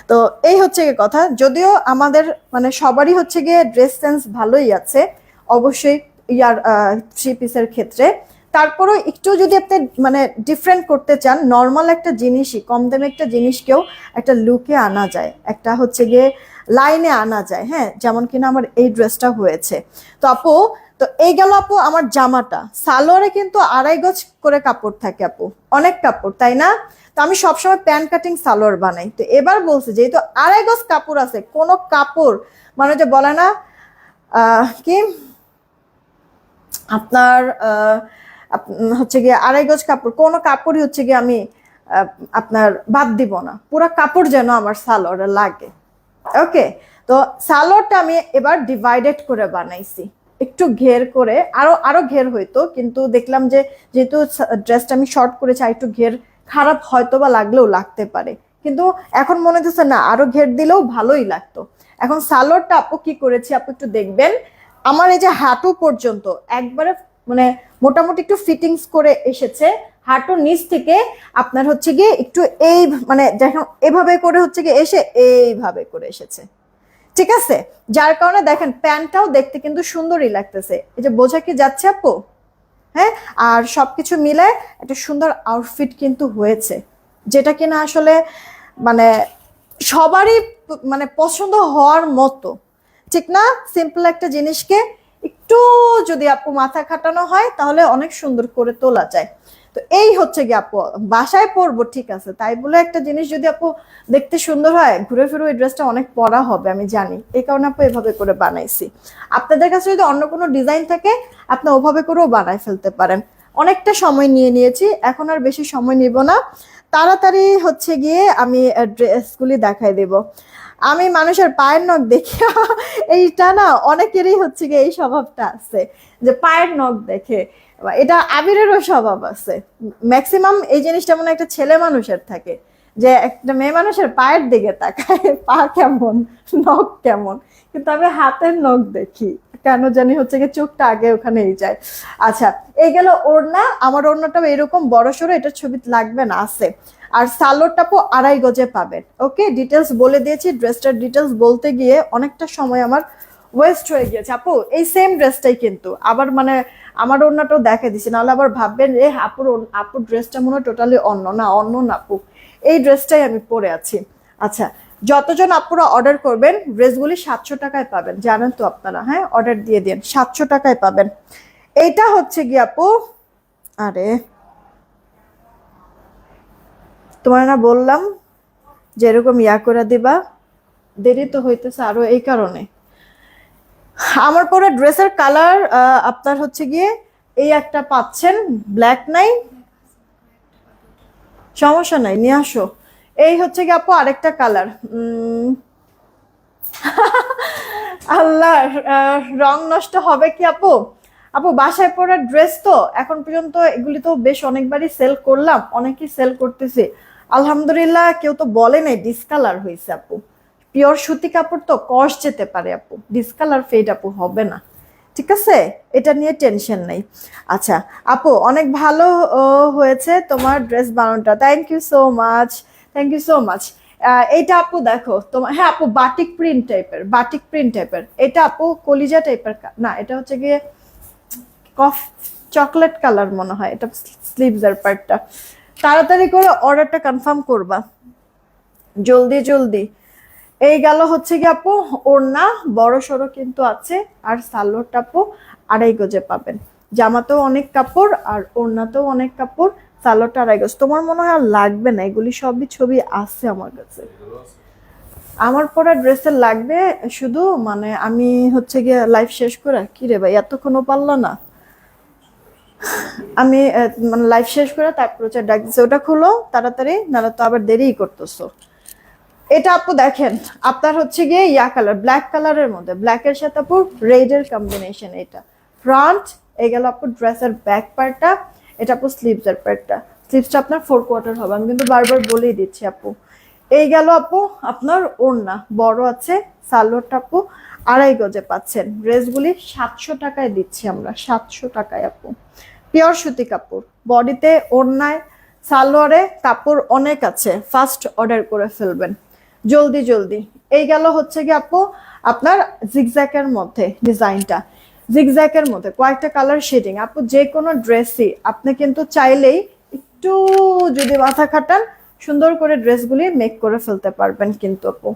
[SPEAKER 1] তো এই হচ্ছে গিয়ে কথা। যদিও আমাদের মানে সবারই হচ্ছে গিয়ে ড্রেস সেন্স ভালোই আছে অবশ্যই ইয়ার 3 পিসের ক্ষেত্রে, তারপরেও একটু যদি আপনি মানে ডিফারেন্ট করতে চান, নর্মাল একটা জিনিসই কম দামে একটা জিনিসকেও একটা লুকে আনা যায়, একটা হচ্ছে গিয়ে লাইনে আনা যায়। হ্যাঁ, যেমন কিনা আমার এই ড্রেসটা হয়েছে। তো আপু, তো এই গেল আপু আমার জামাটা। সালোয়ারে কিন্তু 2.5 গজ করে কাপড় থাকে আপু, অনেক কাপড় তাই না? তো আমি সবসময় প্যান্ট কাটিং সালোয়ার বানাই। তো এবার বলছি যেহেতু 2.5 গজ কাপড় আছে, কোনো কাপড় মানে যে বলে না কি আপনার হচ্ছে গিয়ে 2.5 গজ কাপড়, কোনো কাপড়ই হচ্ছে গিয়ে আমি আপনার বাদ দিব না, পুরো কাপড় যেন আমার সালোয়ারে লাগে, ওকে। তো সালোয়ারটা আমি এবার ডিভাইডেড করে বানাইছি, একটু ঘের করে, আরো আরো ঘের হইতো, কিন্তু দেখলাম যে যেহেতু ড্রেসটা আমি শর্ট করেছি, আর একটু ঘের খারাপ হয়তো বা লাগলেও লাগতে পারে, কিন্তু এখন মনে হচ্ছে না আরো ঘের দিলেও ভালোই লাগতো। এখন সালোয়ারটা আপু কি করেছি আপু একটু দেখবেন, আমার এই যে হাঁটু পর্যন্ত একবারে মানে মোটামুটি একটু ফিটিংস করে এসেছে। হাঁটুর নিচ থেকে আপনার হচ্ছে গিয়ে একটু এই মানে দেখেন এভাবে করে হচ্ছে গিয়ে এসে এইভাবে করে এসেছে, ঠিক আছে? যার কারণে দেখেন প্যান্টটাও দেখতে কিন্তু সুন্দরই লাগতেছে। এই যে বোঝা কি যাচ্ছে আপু? হ্যাঁ, আর সবকিছু মিলে একটা সুন্দর আউটফিট কিন্তু হয়েছে, যেটা কিনা আসলে মানে সবারই মানে পছন্দ হওয়ার মতো, ঠিক না? সিম্পল একটা জিনিসকে একটু যদি আপু মাথা খাটানো হয় তাহলে অনেক সুন্দর করে তোলা যায়। তো এই হচ্ছে কি আপু বাসায় পরবো ঠিক আছে, তাই বলে একটা জিনিস যদি আপু দেখতে সুন্দর হয় ঘুরে ফিরে ওই ড্রেসটা অনেক পরা হবে আমি জানি, এই কারণে আপু এভাবে করে বানাইছি। আপনাদের কাছে যদি অন্য কোনো ডিজাইন থাকে আপনি ওভাবে করেও বানাই ফেলতে পারেন। অনেকটা সময় নিয়ে নিয়েছি, এখন আর বেশি সময় নিব না, তাড়াতাড়ি হচ্ছে গিয়ে আমি ড্রেসগুলি দেখাই দেব। আমি মানুষের পায়ের নখ দেখি এইটা না অনেকেরই হচ্ছে গিয়ে এই স্বভাবটা আছে যে পায়ের নখ দেখে, এটা আবিরেরও স্বভাব আছে। ম্যাক্সিমাম এই জিনিসটা মনে একটা ছেলে মানুষের থাকে যে একটা মেয়ে মানুষের পায়ের দিকে তাকায় পা কেমন নখ কেমন, কিন্তু আমি হাতের নখ দেখি কেন জানি হচ্ছে গিয়ে চোখটা আগে ওখানেই যায়। আচ্ছা, এই গেল ওড়না, আমার ওড়নাটাও এরকম বড় সড়ো, এটার ছবি লাগবে না আছে। আর সালোয়ারটা পো 2.5 গজে পাবেন। ওকে, ডিটেলস বলে দিয়েছি, ড্রেসটার ডিটেলস বলতে গিয়ে অনেকটা সময় আমার ওয়েস্ট হয়ে গিয়েছে আপু। এই সেম ড্রেসটাই কিন্তু আবার মানে আমার ওড়নাটাও দেখে দিছি, নাহলে আবার ভাববেন এ আপুর ড্রেসটা মনে হয় টোটালি অন্য না, অন্য না আপু, এই ড্রেসটাই আমি পরে আছি। আচ্ছা, যতজন আপুরা অর্ডার করবেন ড্রেসগুলি 700 টাকায় পাবেন, জানেন তো আপনারা, হ্যাঁ অর্ডার দিয়ে দিন 700 টাকায় পাবেন। এইটা হচ্ছে কি আপু, আরে তোমার না বললাম যে এরকম ইয়া করে দিবা, দেরি তো হইতেছে আরো এই কারণে। আমার পরে ড্রেসের কালার আপনার হচ্ছে গিয়ে এই একটা পাচ্ছেন, ব্ল্যাক নাই, সমস্যা নাই নিয়ে আসো। এই হচ্ছে কি আপু আরেকটা কালার, আল্লাহ রং নষ্ট হবে কি আপু? আপু বাসায় পরার ড্রেস তো এখন পর্যন্ত এগুলি তো বেশ অনেকবারই সেল করলাম, অনেকেই সেল করতেছে আলহামদুলিল্লাহ, কেউ তো বলে নাই ডিসকালার হয়েছে আপু। পিওর সুতি কাপড় তো কস যেতে পারে আপু, ডিসকালার ফেড আপু হবে না, ঠিক আছে? এটা নিয়ে টেনশন নেই। আচ্ছা আপু অনেক ভালো হয়েছে তোমার ড্রেস বানানোটা, thank you so much, thank you so much. এইটা আপু দেখো তোমার, হ্যাঁ আপু বাটিক প্রিন্ট টাইপের, বাটিক প্রিন্ট টাইপের, এটা আপু কলিজা টাইপের না, এটা হচ্ছে গিয়ে কফ চকলেট কালার মনে হয়, এটা স্লিভস এর পার্টটা। তাড়াতাড়ি করে অর্ডারটা কনফার্ম করবা, জলদি জলদি। এই গেল হচ্ছে কি আপু ওড়না, বড় সড়ো কিন্তু আছে, আর সালোয়ারটা আপু 2.5 গজে পাবেন। জামাতেও অনেক কাপড় আর ওড়নাতেও অনেক কাপড়, সালোয়ারটা 2.5 গজ। তোমার মনে হয় আর লাগবে না, এগুলি সবই ছবি আছে আমার কাছে। আমার পরা ড্রেসের লাগবে শুধু মানে আমি হচ্ছে গিয়ে লাইফ শেষ করে, কি রে ভাই এতক্ষণও পারলো না, আমি মানে লাইফ শেষ করে তারপর হচ্ছে ডাক দিচ্ছে, ওটা খুলো তাড়াতাড়ি নাহলে তো আবার দেরিই করতেছো। এটা আপু দেখেন আপনার হচ্ছে গিয়ে ইয়া কালার, ব্ল্যাক কালারের মধ্যে, ব্ল্যাকের সাথে আপু রেড এর কম্বিনেশন, এটা ফ্রন্ট। এই গেল আপু ড্রেসের ব্যাক পার্টটা, এটা আপু স্লিভস এর পার্টটা, স্লিভসটা আপনার 4/4 হবে, আমি কিন্তু বারবার বলেই দিচ্ছি আপু। এই গেল আপু আপনার ওড়না বড় আছে, সালোয়ারটা আপু 2.5 গজে পাচ্ছেন। ড্রেসগুলি 700 টাকায় দিচ্ছি আমরা, 700 টাকায় আপু, পিওর সুতি কাপড়, বডিতে ওড়নায় সালোয়ারে কাপড় অনেক আছে, ফার্স্ট অর্ডার করে ফেলবেন জলদি জলদি। এই গেল হচ্ছে কি আপু আপনার জিগজ্যাকের মধ্যে ডিজাইনটা, জিগজ্যাকের মধ্যে কয়েকটা কালার শেডিং আপু, যে কোনো ড্রেসই আপনি কিন্তু চাইলেই একটু যদি মাথা খাটান সুন্দর করে ড্রেসগুলি মেক করে ফেলতে পারবেন কিন্তু আপু।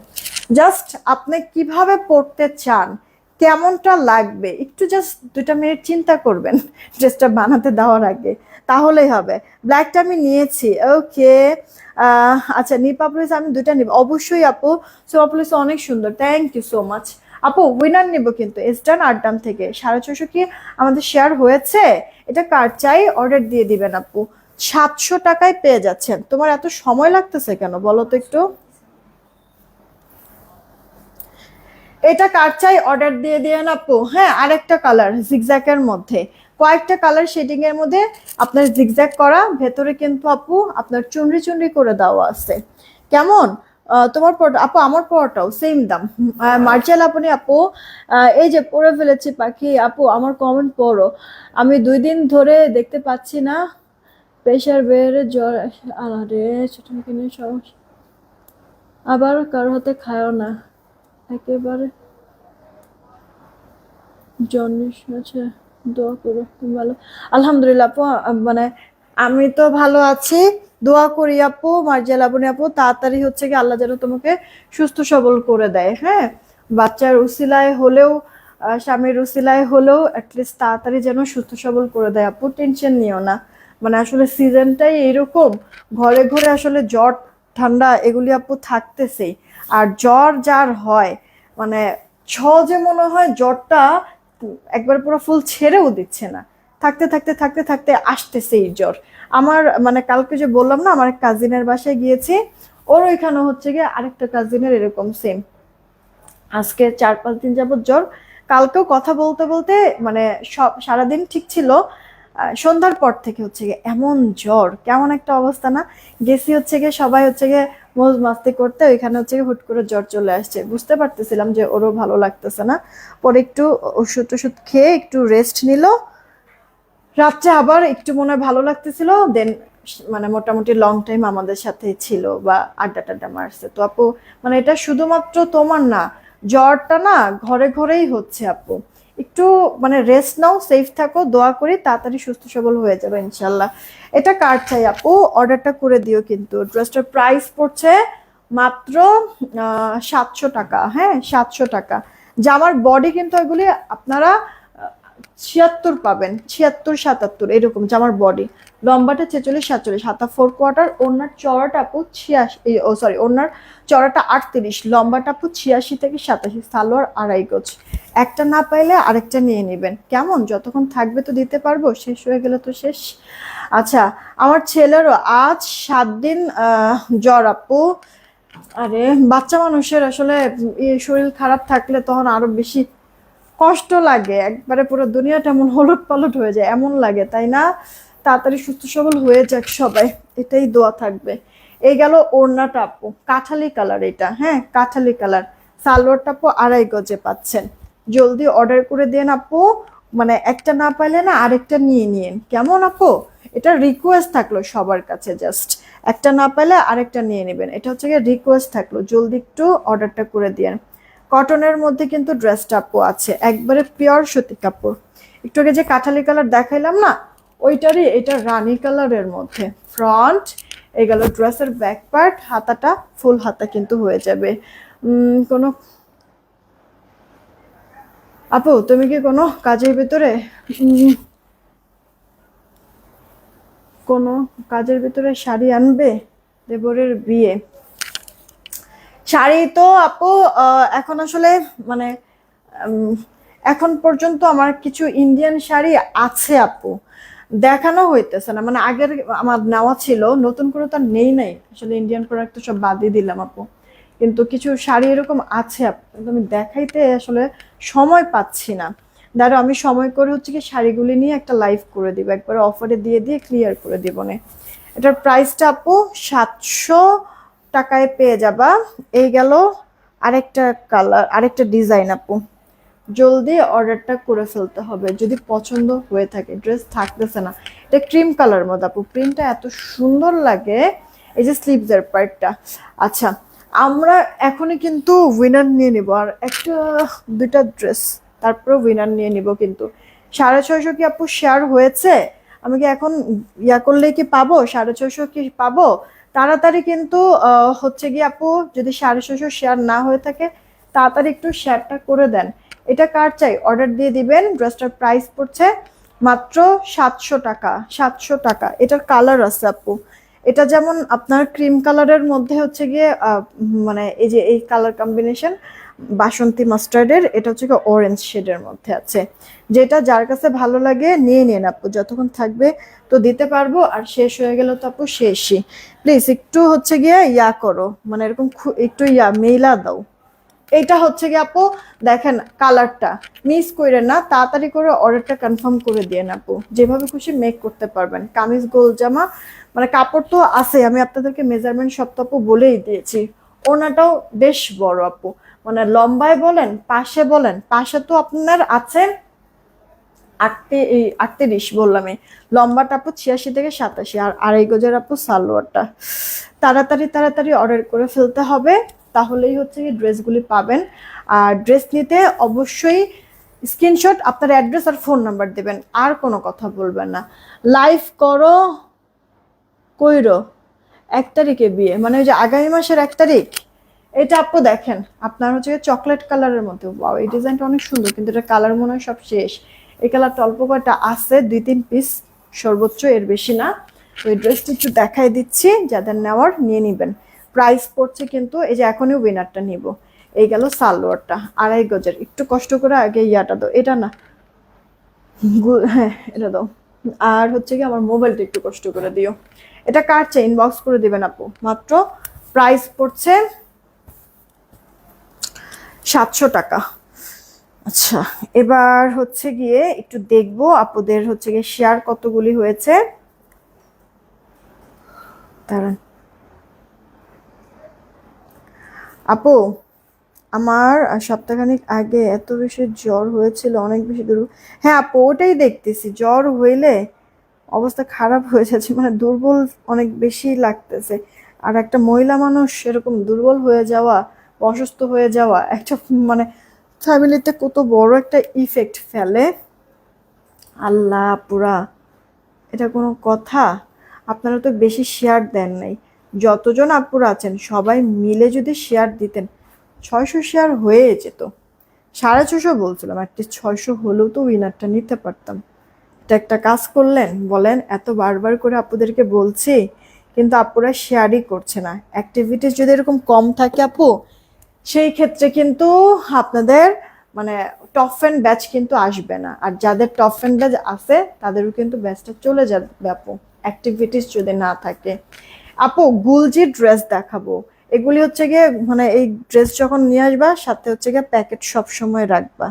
[SPEAKER 1] জাস্ট আপনি কিভাবে পড়তে চান, কেমনটা লাগবে, একটু জাস্ট 2টা মিনিট চিন্তা করবেন ড্রেসটা বানাতে দেওয়ার আগে, তাহলেই হবে। ব্ল্যাকটা আমি নিয়েছি, ওকে। আচ্ছা নিপা প্লিজ আমি 2টা নিব অবশ্যই আপু, সোমা প্লিজ অনেক সুন্দর, থ্যাংক ইউ সো মাচ আপু। উইনার নিব কিন্তু এসডান আড্ডাম থেকে 650 কি আমাদের শেয়ার হয়েছে, এটা কার চাই অর্ডার দিয়ে দিবেন আপু, 700 টাকায় পেয়ে যাচ্ছেন। তোমার এত সময় লাগতেছে কেন বলো তো একটু, এটা কার চাই অর্ডার দিয়ে দিয়েন আপু। হ্যাঁ আরেকটা কালার জিগজ্যাকের মধ্যে, কয়েকটা কালার শেডিং এর মধ্যে আপনার জিগজ্যাক করা, ভেতরে কিন্তু আপু আপনার চুনরি চুনরি করে দেওয়া আছে, কেমন? তোমার পরোটা আপু, আমার পরোটাও সেম দাম। মার্শাল আপনি আপু, এই যে পরে ফেলেছি পাখি আপু, আমার কমেন্ট পড়ো। আমি 2 দিন ধরে দেখতে পাচ্ছি না, প্রেশার বেড়ে জ্বর আরে ছোট কিনে সমস্যা, আবার কারো হাতে খায়ও না একেবারে, জন্ডিস আছে, দোয়া করো তুমি ভালো। আলহামদুলিল্লাহ আপু, মানে আমি তো ভালো আছি, দোয়া করি আপু। মার্জিয়া লাবণী আপু, তাড়াতাড়ি হচ্ছে কি আল্লাহ যেন তোমাকে সুস্থ সবল করে দেয়, হ্যাঁ। বাচ্চার উসিলায় হলেও, স্বামীর উসিলায় হলেও অ্যাটলিস্ট তাড়াতাড়ি যেন সুস্থ সবল করে দেয় আপু, টেনশন নিও না। মানে আসলে সিজনটাই এরকম, ঘরে ঘরে আসলে জ্বর ঠান্ডা এগুলি আপু থাকতেছেই। আর জ্বর যার হয়, মানে সহজে মনে হয় জ্বরটা একবার পুরো ফুল ছেড়েও দিচ্ছে না, থাকতে থাকতে থাকতে থাকতে আসতেছে এই জ্বর। আমার মানে কালকে যে বললাম না, আমার কাজিনের বাসায় গিয়েছি, ওর ওইখানে হচ্ছে গিয়ে আরেকটা কাজিনের এরকম সেম, আজকে 4-5 দিন যাবত জ্বর। কালকেও কথা বলতে বলতে মানে সব সারাদিন ঠিক ছিল, সন্ধ্যার পর থেকে হচ্ছে গিয়ে এমন জ্বর, কেমন একটা অবস্থা না। গেছি হচ্ছে গিয়ে সবাই হচ্ছে গিয়ে মৌজ মাস্তি করতে, ওইখানে হচ্ছে গিয়ে হুট করে জ্বর চলে আসছে, বুঝতে পারতেছিলাম যে ওরও ভালো লাগতেছে না। পরে একটু ওষুধ টষুধ খেয়ে একটু রেস্ট নিল, রাত্রে আবার একটু মনে হয় ভালো লাগতেছিল, দেন মানে মোটামুটি লং টাইম আমাদের সাথে ছিল বা আড্ডা টাড্ডা মারছে। তো আপু, মানে এটা শুধুমাত্র তোমার না, জ্বরটা না ঘরে ঘরেই হচ্ছে আপু। একটু মানে রেস্ট নাও, সেফ থাকো, দোয়া করি তাড়াতাড়ি সুস্থ সবল হয়ে যাবে ইনশাল্লাহ। এটা কার চাই আপু, অর্ডারটা করে দিও কিন্তু। ড্রেসটার প্রাইস পড়ছে মাত্র 700 টাকা, হ্যাঁ 700 টাকা। জামার বডি কিন্তু এগুলি আপনারা 76 পাবেন, 76-77 এরকম জামার বডি। লম্বাটা 46-47, হাতা 4 কোয়ার্টার, ওনার চড়াটা আপু 86, ও সরি, ওনার চড়াটা 38, লম্বাটা আপু 86 থেকে 87, সালোয়ার 2.5 গজ। একটা না পাইলে আরেকটা নিয়ে নেবেন, কেমন? যতক্ষণ থাকবে তো দিতে পারবো, শেষ হয়ে গেলে তো শেষ। আচ্ছা, আমার ছেলেরও আজ 7 দিন জ্বর আপু। আরে বাচ্চা মানুষের আসলে শরীর খারাপ থাকলে তখন আরো বেশি কষ্ট লাগে, একবারে পুরো দুনিয়াটা এমন হলুট পালট হয়ে যায় এমন লাগে, তাই না? তাড়াতাড়ি সুস্থ সবল হয়ে যাক সবাই, এটাই দোয়া থাকবে। এই গেল ওড়নাটা আপু, কাঠালি কালার এটা, হ্যাঁ কাঠালি কালার। সালোয়ারটা আপু 2.5 গজে পাচ্ছেন, জলদি অর্ডার করে দেন আপু। মানে একটা না পাইলে না আরেকটা নিয়ে নিন, কেমন আপু? এটা রিকোয়েস্ট থাকলো সবার কাছে, জাস্ট একটা না পাইলে আরেকটা নিয়ে নেবেন, এটা হচ্ছে গিয়ে রিকোয়েস্ট থাকলো, জলদি একটু অর্ডারটা করে দিন। কটনের মধ্যে কিন্তু ড্রেসটা আপু আছে, একবারে পিওর সুতি কাপড়। একটু আগে যে কাঠালি কালার দেখাইলাম না, ওইটারই এটা রানী কালারের মধ্যে ফ্রন্ট। এই গেল ড্রেসের ব্যাক পার্ট, হাতাটা ফুল হাতা কিন্তু হয়ে যাবে। কোনো আপু, তুমি কি কোনো কাজের ভিতরে কোনো কাজের ভিতরে শাড়ি আনবে? দেবরের বিয়ে শাড়ি তো আপু, এখন আসলে মানে উম, এখন পর্যন্ত আমার কিছু ইন্ডিয়ান শাড়ি আছে আপু, দেখানো হইতেছে না। মানে আগের আমার নেওয়া ছিল, নতুন করে তো আর নেই নাই আসলে, ইন্ডিয়ান প্রোডাক্ট তো সব বাদই দিলাম আপু। কিন্তু কিছু শাড়ি এরকম আছে আপু, কিন্তু আমি দেখাইতে আসলে সময় পাচ্ছি না। দাঁড়াও, আমি সময় করে হচ্ছে কি শাড়িগুলি নিয়ে একটা লাইভ করে দিব, একবার অফারে দিয়ে দিয়ে ক্লিয়ার করে দিব না। এটার প্রাইসটা আপু 700 টাকায় পেয়ে যাবা। এই গেল আরেকটা কালার, আরেকটা ডিজাইন আপু, জলদি অর্ডারটা করে ফেলতে হবে যদি পছন্দ হয়ে থাকে। ড্রেস থাকতেছে না, এটা ক্রিম কালার মধ্যে আপু, প্রিন্টটা এত সুন্দর লাগে। এই যে স্লিভসের পার্টটা। আচ্ছা, আমরা এখনই কিন্তু উইনার নিয়ে নিব, আর একটা দুইটা ড্রেস, তারপরে উইনার নিয়ে নিব কিন্তু। 650 কি আপু শেয়ার হয়েছে? আমি কি এখন ইয়া করলে কি পাবো? 650 কি পাবো? তাড়াতাড়ি কিন্তু হচ্ছে কি আপু, যদি 650 শেয়ার না হয়ে থাকে তাড়াতাড়ি একটু শেয়ারটা করে দেন। এটা কার চাই অর্ডার দিয়ে দিবেন। ড্রেসটার প্রাইস পড়ছে মাত্র 700 টাকা, 700 টাকা। এটার কালার আছে আপু, এটা যেমন আপনার ক্রিম কালারের মধ্যে হচ্ছে গিয়ে মানে এই যে এই কালার কম্বিনেশন বাসন্তী মাস্টার্ডের, এটা হচ্ছে গিয়ে অরেঞ্জ শেডের মধ্যে আছে। যেটা যার কাছে ভালো লাগে নিয়ে নিন আপু, যতক্ষণ থাকবে তো দিতে পারবো, আর শেষ হয়ে গেল তো আপু শেষই। প্লিজ একটু হচ্ছে গিয়ে ইয়া করো, মানে এরকম একটু ইয়া মেইলা দাও। এটা হচ্ছে কি আপু, দেখেন কালারটা মিস করে না, তাড়াতাড়ি করে অর্ডারটা কনফার্ম করে দিয়ে আপু, যেভাবে খুশি মেক করতে পারবেন। কামিজ গোল জামা, মানে কাপড় তো আছে, আমি আপনাদেরকে মেজারমেন্ট সব তো আপু বলেই দিয়েছি। ওনাটাও বেশ বড় আপু, মানে লম্বায় বলেন পাশে বলেন, পাশে তো আপনার আছে 38 বললামই, লম্বাটা আপু 86 থেকে 87, আর আড়াই গজের আপু সালোয়ারটা। তাড়াতাড়ি তাড়াতাড়ি অর্ডার করে ফেলতে হবে, তাহলেই হচ্ছে কি ড্রেসগুলি পাবেন। আর ড্রেস নিতে অবশ্যই স্ক্রিনশট, আপনার অ্যাড্রেস আর ফোন নাম্বার দেবেন, আর কোনো কথা বলবেন না। লাইভ করো কইরো 1 তারিখে বিয়ে, মানে ওই যে আগামী মাসের 1 তারিখ। এটা আপু দেখেন, আপনার হচ্ছে চকলেট কালারের মধ্যে, ওয়াও এই ডিজাইনটা অনেক সুন্দর, কিন্তু এটা কালার মনে হয় সব শেষ। এই কালারটা অল্প কয়টা আছে, 2-3 পিস সর্বোচ্চ, এর বেশি না। তো এই ড্রেসটা একটু দেখাই দিচ্ছি, যাদের নেওয়ার নিয়ে নিবেন। প্রাইস পড়ছে কিন্তু, এই যে এখনই উইনারটা নিব। এই গেল সালোয়ারটা আড়াই গজের, একটু কষ্ট করে আগে ইয়াটা দাও, এটা না, হ্যাঁ এটা দাও। আর হচ্ছে কি আমার মোবাইলটা একটু কষ্ট করে দিও। এটা কার চাই ইনবক্স করে দিবেন আপু, মাত্র প্রাইস পড়ছে 700 টাকা। আচ্ছা, এবার হচ্ছে গিয়ে একটু দেখবো আপুদের হচ্ছে গিয়ে শেয়ার কতগুলি হয়েছে। দাঁড়ান আপু, আমার সপ্তাহখানিক আগে এত বেশি জ্বর হয়েছিল, অনেক বেশি দুর্বল। হ্যাঁ আপু, ওটাই দেখতেছি, জ্বর হইলে অবস্থা খারাপ হয়ে যাচ্ছে, মানে দুর্বল অনেক বেশি লাগতেছে। আর একটা মহিলা মানুষ এরকম দুর্বল হয়ে যাওয়া, অসুস্থ হয়ে যাওয়া, একটা মানে ফ্যামিলিতে কত বড় একটা ইফেক্ট ফেলে। আল্লাহ পুরা, এটা কোনো কথা? আপনারা তো বেশি শেয়ার দেন নাই। যতজন আপুরা আছেন সবাই মিলে যদি শেয়ার দিতেন, 600 শেয়ার হয়ে যেত। 650 বলছিলাম, অ্যাটলিস্ট 600 হলেও তো উইনারটা নিতে পারতাম। এটা একটা কাজ করলেন বলেন, এত বারবার করে আপুদেরকে বলছি, কিন্তু আপুরা শেয়ারই করছে না। অ্যাক্টিভিটিস যদি এরকম কম থাকে আপু, সেই ক্ষেত্রে কিন্তু আপনাদের মানে টপ ফ্যান ব্যাচ কিন্তু আসবে না। আর যাদের টপ ফ্যান ব্যাচ আছে তাদেরও কিন্তু ব্যাচটা চলে যাবে আপু, অ্যাক্টিভিটিস যদি না থাকে। আপু গুলজি ড্রেস দেখাবো, এগুলি হচ্ছে গিয়ে মানে এই ড্রেস যখন নিয়ে আসবা সাথে হচ্ছে গিয়ে প্যাকেট সব সময় রাখবা,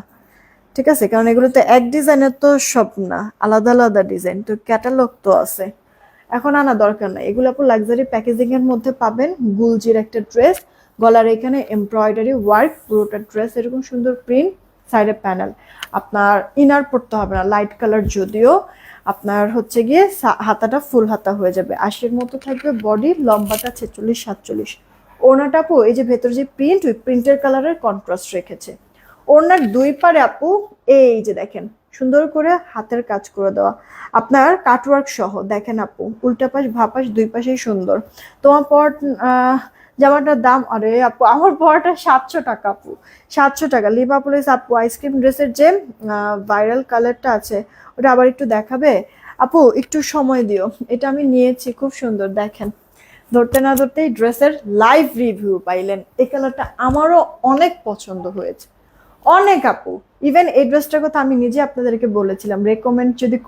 [SPEAKER 1] ঠিক আছে? কারণ এগুলো তো এক ডিজাইনের তো সব না, আলাদা আলাদা ডিজাইন, তো ক্যাটালগ তো আছে, এখন আনা দরকার নাই। এগুলো আপু লাক্সারি প্যাকেজিং এর মধ্যে পাবেন। গুলজির একটা ড্রেস, গলার এখানে এমব্রয়ডারি ওয়ার্ক, পুরোটা ড্রেস এরকম সুন্দর প্রিন্ট, সাইডে প্যানেল। আপনার ইনার পড়তে হবে না, লাইট কালার যদিও। আপনার হচ্ছে গিয়ে হাতাটা ফুল হাতা হয়ে যাবে, 80-র মতো থাকবে বডি, লম্বাটা 46-47। ওড়নাটা আপু এই যে ভেতরে যে প্রিন্ট, ওই প্রিন্টের কালারের কন্ট্রাস্ট রেখেছে। ওড়নার দুই পারে আপু এই যে দেখেন সুন্দর করে হাতের কাজ করে দেওয়া, আপনার কাটওয়ার্ক সহ। দেখেন আপু, উল্টা পাশ ভাপাশ দুই পাশেই সুন্দর। তোমার পর জামাটার দাম, আরে আপু আমার পরাটা 700 টাকা আপু, 700 টাকা। লিভা পুলিশ আপু আইসক্রিম ড্রেসের যে ভাইরাল কালারটা আছে, ওটা আবার একটু দেখাবে আপু, একটু সময় দিও। এটা আমি নিয়েছি, খুব সুন্দর, দেখেন। ধরতে না ধরতেই ড্রেসের লাইভ রিভিউ পাইলেন। এই কালারটা আমারও অনেক পছন্দ হয়েছে, অনেক আপু। ইভেন এই ড্রেসটার কথা আমি নিজে আপনাদেরকে বলেছিলাম, রেকমেন্ড যদি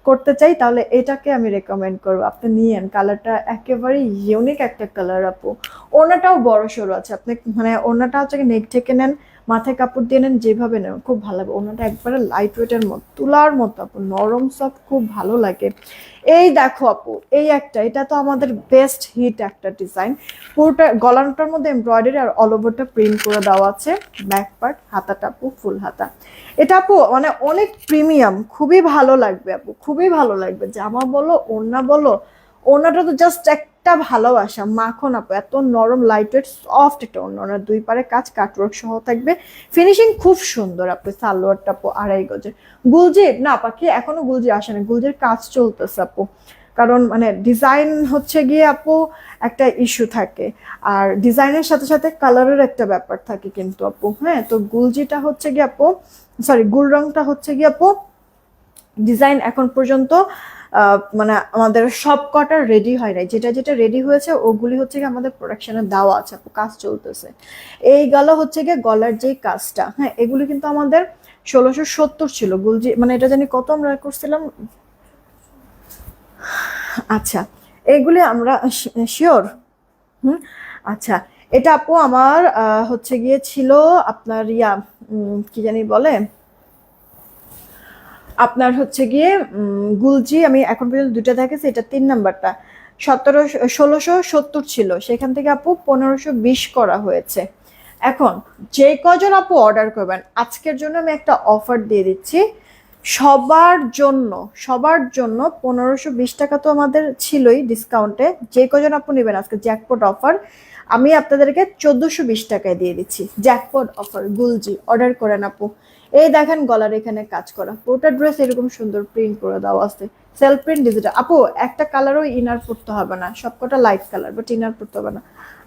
[SPEAKER 1] করতে চাই তাহলে এটাকে আমি রেকমেন্ড করবো, আপনি নিয়েন। কালারটা একেবারে ইউনিক একটা কালার আপু। ওড়নাটাও বড় সড়ো আছে, আপনি মানে ওড়নাটা হচ্ছে নেক থেকে নেন, মাথায় কাপড় দিয়ে নেন, যেভাবে নেন খুব ভালো লাগবে। ওড়নাটা একবারে লাইট ওয়েটের মতো, তুলার মতো আপু, নরম সফট, খুব ভালো লাগে। এই দেখো আপু, এই একটা, এটা তো আমাদের বেস্ট হিট একটা ডিজাইন। পুরোটা গলাটার মধ্যে এমব্রয়ডারি আর অল ওভারটা প্রিন্ট করে দেওয়া আছে। ব্যাক পার্ট, হাতাটা আপু ফুল হাতা। এটা আপু মানে অনেক প্রিমিয়াম, খুবই ভালো লাগবে আপু, খুবই ভালো লাগবে। জামা বলো ওড়না বলো, ওড়নাটা তো জাস্ট একটা ভালোবাসা, মাখন আপু, এত নরম লাইট ওয়েট সফট একটা ওড়না। ওনার দুই পারে কাজ কাটওয়ার্ক সহ থাকবে, ফিনিশিং খুব সুন্দর আপু। সালোয়ারটা আপু আড়াই গজে। গুলজি না পাখি, এখনো গুলজি আসে না, গুলজির কাজ চলতেছে আপু। কারণ মানে ডিজাইন হচ্ছে গিয়ে আপু একটা ইস্যু থাকে, আর ডিজাইনের সাথে সাথে কালারের একটা ব্যাপার থাকে কিন্তু আপু। হ্যাঁ, তো গুলজিটা হচ্ছে গিয়ে আপু, সরি গুল রংটা হচ্ছে গিয়ে আপু ডিজাইন এখন পর্যন্ত মানে আমাদের সব কটা রেডি হয় নাই, যেটা যেটা রেডি হয়েছে ওগুলি হচ্ছে গিয়ে আমাদের প্রোডাকশনে দেওয়া আছে আপু, কাজ চলতেছে। এই গেল হচ্ছে গিয়ে গলার যেই কাজটা, হ্যাঁ এগুলি কিন্তু আমাদের 1670 ছিল গুলজি, মানে এটা জানি কত আমরা করছিলাম। আচ্ছা, এইগুলি আমরা শিওর। হুম, আচ্ছা। এটা আপু আমার হচ্ছে গিয়ে ছিল আপনার ইয়া, কি জানি বলে, আপনার হচ্ছে গিয়ে গুলজি আমি এখন পর্যন্ত দুইটা দেখেছি, এটা 3 নাম্বারটা। 1670 ছিল, সেখান থেকে আপু 1520 করা হয়েছে। এখন যে কজন আপু অর্ডার করবেন আজকের জন্য আমি একটা অফার দিয়ে দিচ্ছি সবার জন্য 1520 টাকা তো আমাদের ছিলই ডিসকাউন্টে। যে কজন আপু নেবেন আজকে জ্যাকপট অফার, আমি আপনাদেরকে 1420 টাকায় দিয়ে দিচ্ছি জ্যাকপট অফার। গুলজি অর্ডার করেন আপু। এই দেখেন গলার এখানে কাজ করা, পুরোটা ড্রেস এরকম সুন্দর প্রিন্ট করে দেওয়া আছে, সেলফ প্রিন্ট ডিজিটাল। আপু একটা কালারও ইনার পড়তে হবে না, সবকটা লাইট কালার, বাট ইনার পড়তে হবে না।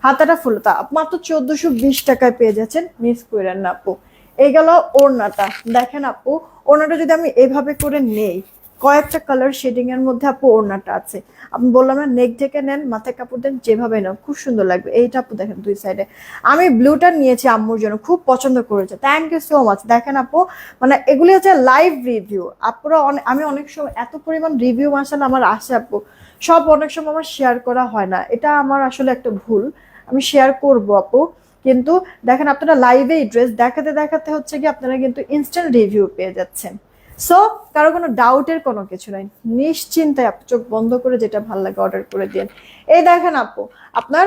[SPEAKER 1] হাতাটা ফুলতা মাত্র 1420 টাকায় পেয়ে যাচ্ছেন, মিস করেন না আপু। এই গেল ওড়নাটা, দেখেন আপু ওড়নাটা যদি আমি এইভাবে করে নেই, কয়েকটা কালার শেডিং এর মধ্যে আপু ওড়নাটা আছে। আমি বললাম না নেক ঢেকে নেন, মাথায় কাপড় দেন, যেভাবে নেন খুব সুন্দর লাগবে। এইটা আপু দেখেন দুই সাইডে, আমি ব্লুটা নিয়েছি আম্মুর জন্য, খুব পছন্দ করেছে, থ্যাংক ইউ সো মাচ। দেখেন আপু মানে এগুলি হচ্ছে লাইভ রিভিউ আপুরা, আমি অনেক সময় এত পরিমাণ রিভিউ মাসাল আমার আসে আপু, সব অনেক সময় আমার শেয়ার করা হয় না, এটা আমার আসলে একটা ভুল, আমি শেয়ার করব আপু। কিন্তু দেখেন আপনারা লাইভে ড্রেস দেখাতে দেখাতে হচ্ছে কি আপনারা কিন্তু ইনস্ট্যান্ট রিভিউ পেয়ে যাচ্ছেন। সো কারো কোনো ডাউটের কোনো কিছু নাই, নিশ্চিন্তায় আপু চোখ বন্ধ করে যেটা ভালো লাগে অর্ডার করে দিন। এই দেখেন আপু আপনার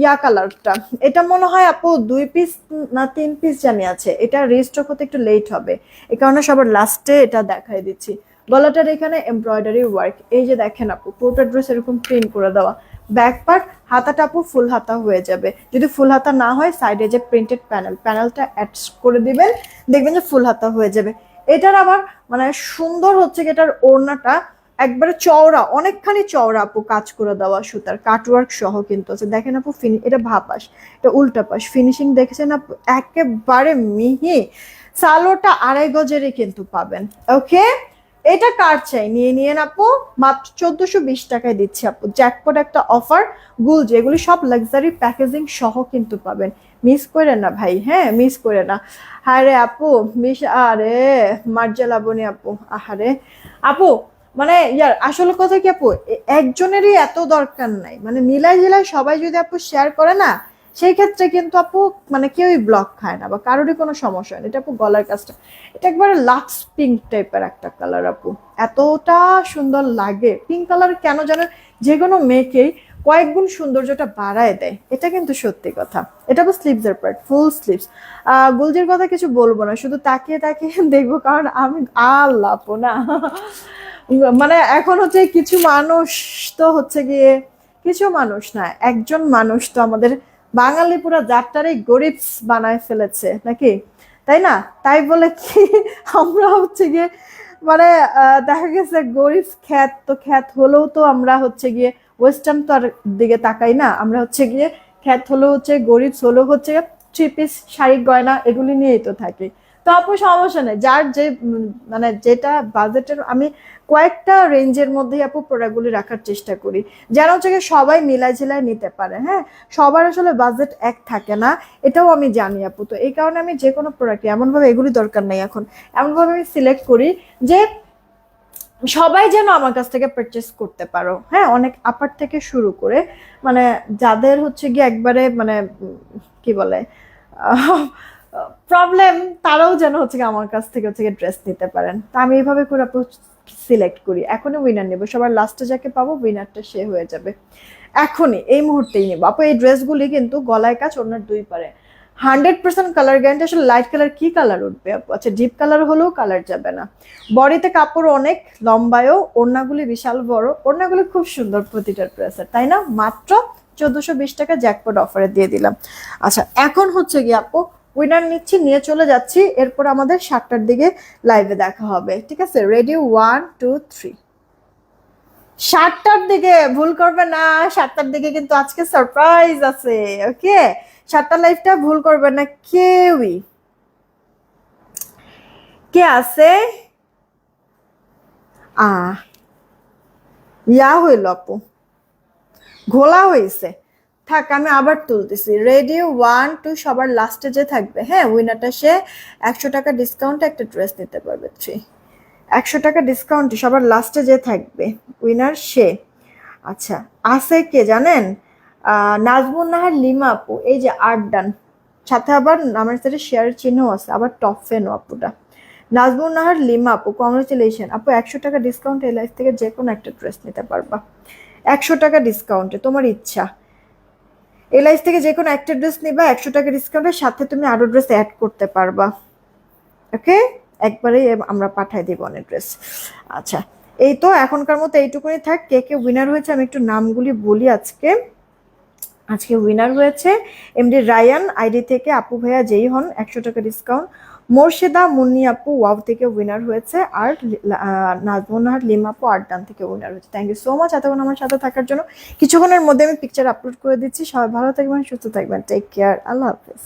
[SPEAKER 1] ইয়া কালারটা, এটা মনে হয় আপু 2 পিস না 3 পিস জানি আছে, এটা রিস্টক হতে একটু লেট হবে, এই কারণে সবার লাস্টে এটা দেখাই দিচ্ছি। গলাটার এখানে এমব্রয়ডারি ওয়ার্ক, এই যে দেখেন আপু পুরোটা ড্রেস এরকম প্রিন্ট করে দেওয়া। ব্যাক পার্ট হাতাটা আপু ফুল হাতা হয়ে যাবে, যদি ফুল হাতা না হয় সাইডে যে প্রিন্টেড প্যানেলটা অ্যাড করে দিবেন, দেখবেন যে ফুল হাতা হয়ে যাবে। এটার আবার মানে সুন্দর হচ্ছে কি এটার ওড়নাটা একবারে চওড়া, অনেকখানি চওড়া আপু, কাজ করে দেওয়া সুতার কাটওয়ার্ক সহ কিন্তু আছে। দেখেন আপু এটা ভাপাস, এটা উল্টা পাশ, ফিনিশিং দেখেছেন আপু একেবারে মিহি। সালোয়ারটা 2.5 গজেরই কিন্তু পাবেন। ওকে, এটা কার চাই নিয়ে নিয়েন আপু, মাত্র 1420 টাকায় দিচ্ছি আপু, জ্যাকপট একটা অফার। গুলজি এগুলি সব লাক্সারি প্যাকেজিং সহ কিন্তু পাবেন, মিস করে না ভাই, হ্যাঁ মিস করে না। হারে আপু মিস, আরে মার্জা লাবণী আপু, আহারে আপু মানে ইয়ার আসলে কথা কি আপু, একজনেরই এত দরকার নাই, মানে মিলাই জিলাই সবাই যদি আপু শেয়ার করে না, সেই ক্ষেত্রে কিন্তু আপু মানে কেউই ব্লক খায় না বা কারোরই কোনো সমস্যা হয় না। এটা আপু গলার কাজটা, এটা একবারে লাক্স পিঙ্ক টাইপের একটা কালার আপু, এতটা সুন্দর লাগে পিঙ্ক কালার, কেন জানেন যে কোনো মেয়েকেই কয়েক গুণ সৌন্দর্যটা বাড়ায় দেয়, এটা কিন্তু সত্যি কথা। এটা আবার স্লিভস এর পার্ট, ফুল স্লিভস। গুলজির কথা কিছু বলবো না, শুধু তাকিয়ে তাকিয়ে দেখবো, কারণ আমি আল্লাহ আপু না মানে এখন হচ্ছে কিছু মানুষ তো হচ্ছে গিয়ে, কিছু মানুষ না একজন মানুষ তো আমাদের বাঙালি পুরা জাতটারই গরিব বানায় ফেলেছে নাকি, তাই না? তাই বলে কি আমরা হচ্ছে গিয়ে মানে দেখা গেছে গরিব খ্যাত, তো খ্যাত হলেও তো আমরা হচ্ছে গিয়ে ওয়েস্টার্ন তো আর দিকে তাকাই না, আমরা হচ্ছে গিয়ে খ্যাত হলেও হচ্ছে গরিব হলেও হচ্ছে 3 পিস শাড়ি গয়না এগুলি নিয়েই তো থাকি। তো আপু সমস্যা নেই, যার যে মানে যেটা বাজেটের, আমি কয়েকটা রেঞ্জের মধ্যেই আপু প্রোডাক্টগুলি রাখার চেষ্টা করি, যেন হচ্ছে সবাই মিলাই ঝিলাই নিতে পারে। হ্যাঁ, সবার আসলে বাজেট এক থাকে না, এটাও আমি জানি আপু। তো এই কারণে আমি যে কোনো প্রোডাক্ট এমনভাবে, এগুলি দরকার নেই এখন, এমনভাবে আমি সিলেক্ট করি যে সবাই যেন আমার কাছ থেকে পারচেস করতে পারো। হ্যাঁ, অনেক আপার থেকে শুরু করে মানে যাদের হচ্ছে গিয়ে একবারে মানে কি বলে প্রবলেম, তারাও যেন হচ্ছে আমার কাছ থেকে হচ্ছে ড্রেস নিতে পারেন। তা আমি এইভাবে করে আপু সিলেক্ট করি, এখনই উইনার নেবো, সবার লাস্টে যাকে পাবো উইনারটা সে হয়ে যাবে, এখনই এই মুহূর্তেই নেবো আপু। এই ড্রেসগুলি কিন্তু গলায় কাজ, ওনার 2 পারে, 100% কালার গ্যারান্টি। আসলে লাইট কালার কি কালার উঠবে আপু, আচ্ছা ডিপ কালার হলেও কালার যাবে না। বডিতে কাপড় অনেক লম্বায়ও, ওড়নাগুলি বিশাল বড়, ওড়নাগুলি খুব সুন্দর প্রতিটার ড্রেসের, তাই না? মাত্র 1420 টাকা জ্যাকপট অফারে দিয়ে দিলাম। আচ্ছা এখন হচ্ছে গিয়ে আপু উইনার নিচ্ছি, নিয়ে চলে যাচ্ছি, এরপর আমাদের 7টার দিকে লাইভে দেখা হবে, ঠিক আছে? রেডি, 1 2 3। 7টার দিকে ভুল করবে না, 7টার দিকে কিন্তু আজকে সারপ্রাইজ আছে। ওকে, 7টার লাইভটা ভুল করবে না কেউই। কে আছে? ইয়া হইল আপু, ঘোলা হয়েছে, থাক আমি আবার তুলতেছি। রেডি, 1 2, সবার লাস্টে যে থাকবে, হ্যাঁ উইনারটা সে 100 টাকা ডিসকাউন্টে একটা ড্রেস নিতে পারবে। 100 টাকা ডিসকাউন্টে সবার লাস্টে যে থাকবে উইনার সে। আচ্ছা আছে কে জানেন? নাজমুন নাহার লিমা আপু, এই যে 8 ডান, সাথে আবার আমার সাথে শেয়ারের চিহ্ন আছে, আবার টপ ফ্যানও আপুটা। নাজমুন নাহার লিমা আপু, কংগ্রেচুলেশন আপু, 100 টাকা ডিসকাউন্ট এই লাইফ থেকে যে কোনো একটা ড্রেস নিতে পারবা। 100 টাকা ডিসকাউন্টে, তোমার ইচ্ছা। এলআইস থেকে যে কোনো একটা ড্রেস নিবা 100 টাকা ডিসকাউন্টের সাথে, তুমি আরো ড্রেস অ্যাড করতে পারবা। ওকে, একবারেই আমরা পাঠাই দিব অনেক ড্রেস। আচ্ছা, এই তো এখনকার মতো এইটুকুনি থাক। কে কে উইনার হয়েছে আমি একটু নামগুলি বলি আজকে। আজকে উইনার হয়েছে এমডি রায়ান আইডি থেকে, আপু ভাইয়া যেই হন 100 টাকা ডিসকাউন্ট। মোর্শেদা মুন্নি আপু ওয়াও থেকে উইনার হয়েছে, আর নাজমুনাহার লিমা আপু আরডান থেকে উইনার হয়েছে। থ্যাংক ইউ সো মাচ এতক্ষণ আমার সাথে থাকার জন্য। কিছুক্ষণের মধ্যে আমি পিকচার আপলোড করে দিচ্ছি। সবাই ভালো থাকবেন, সুস্থ থাকবেন, টেক কেয়ার, আল্লাহ হাফেজ।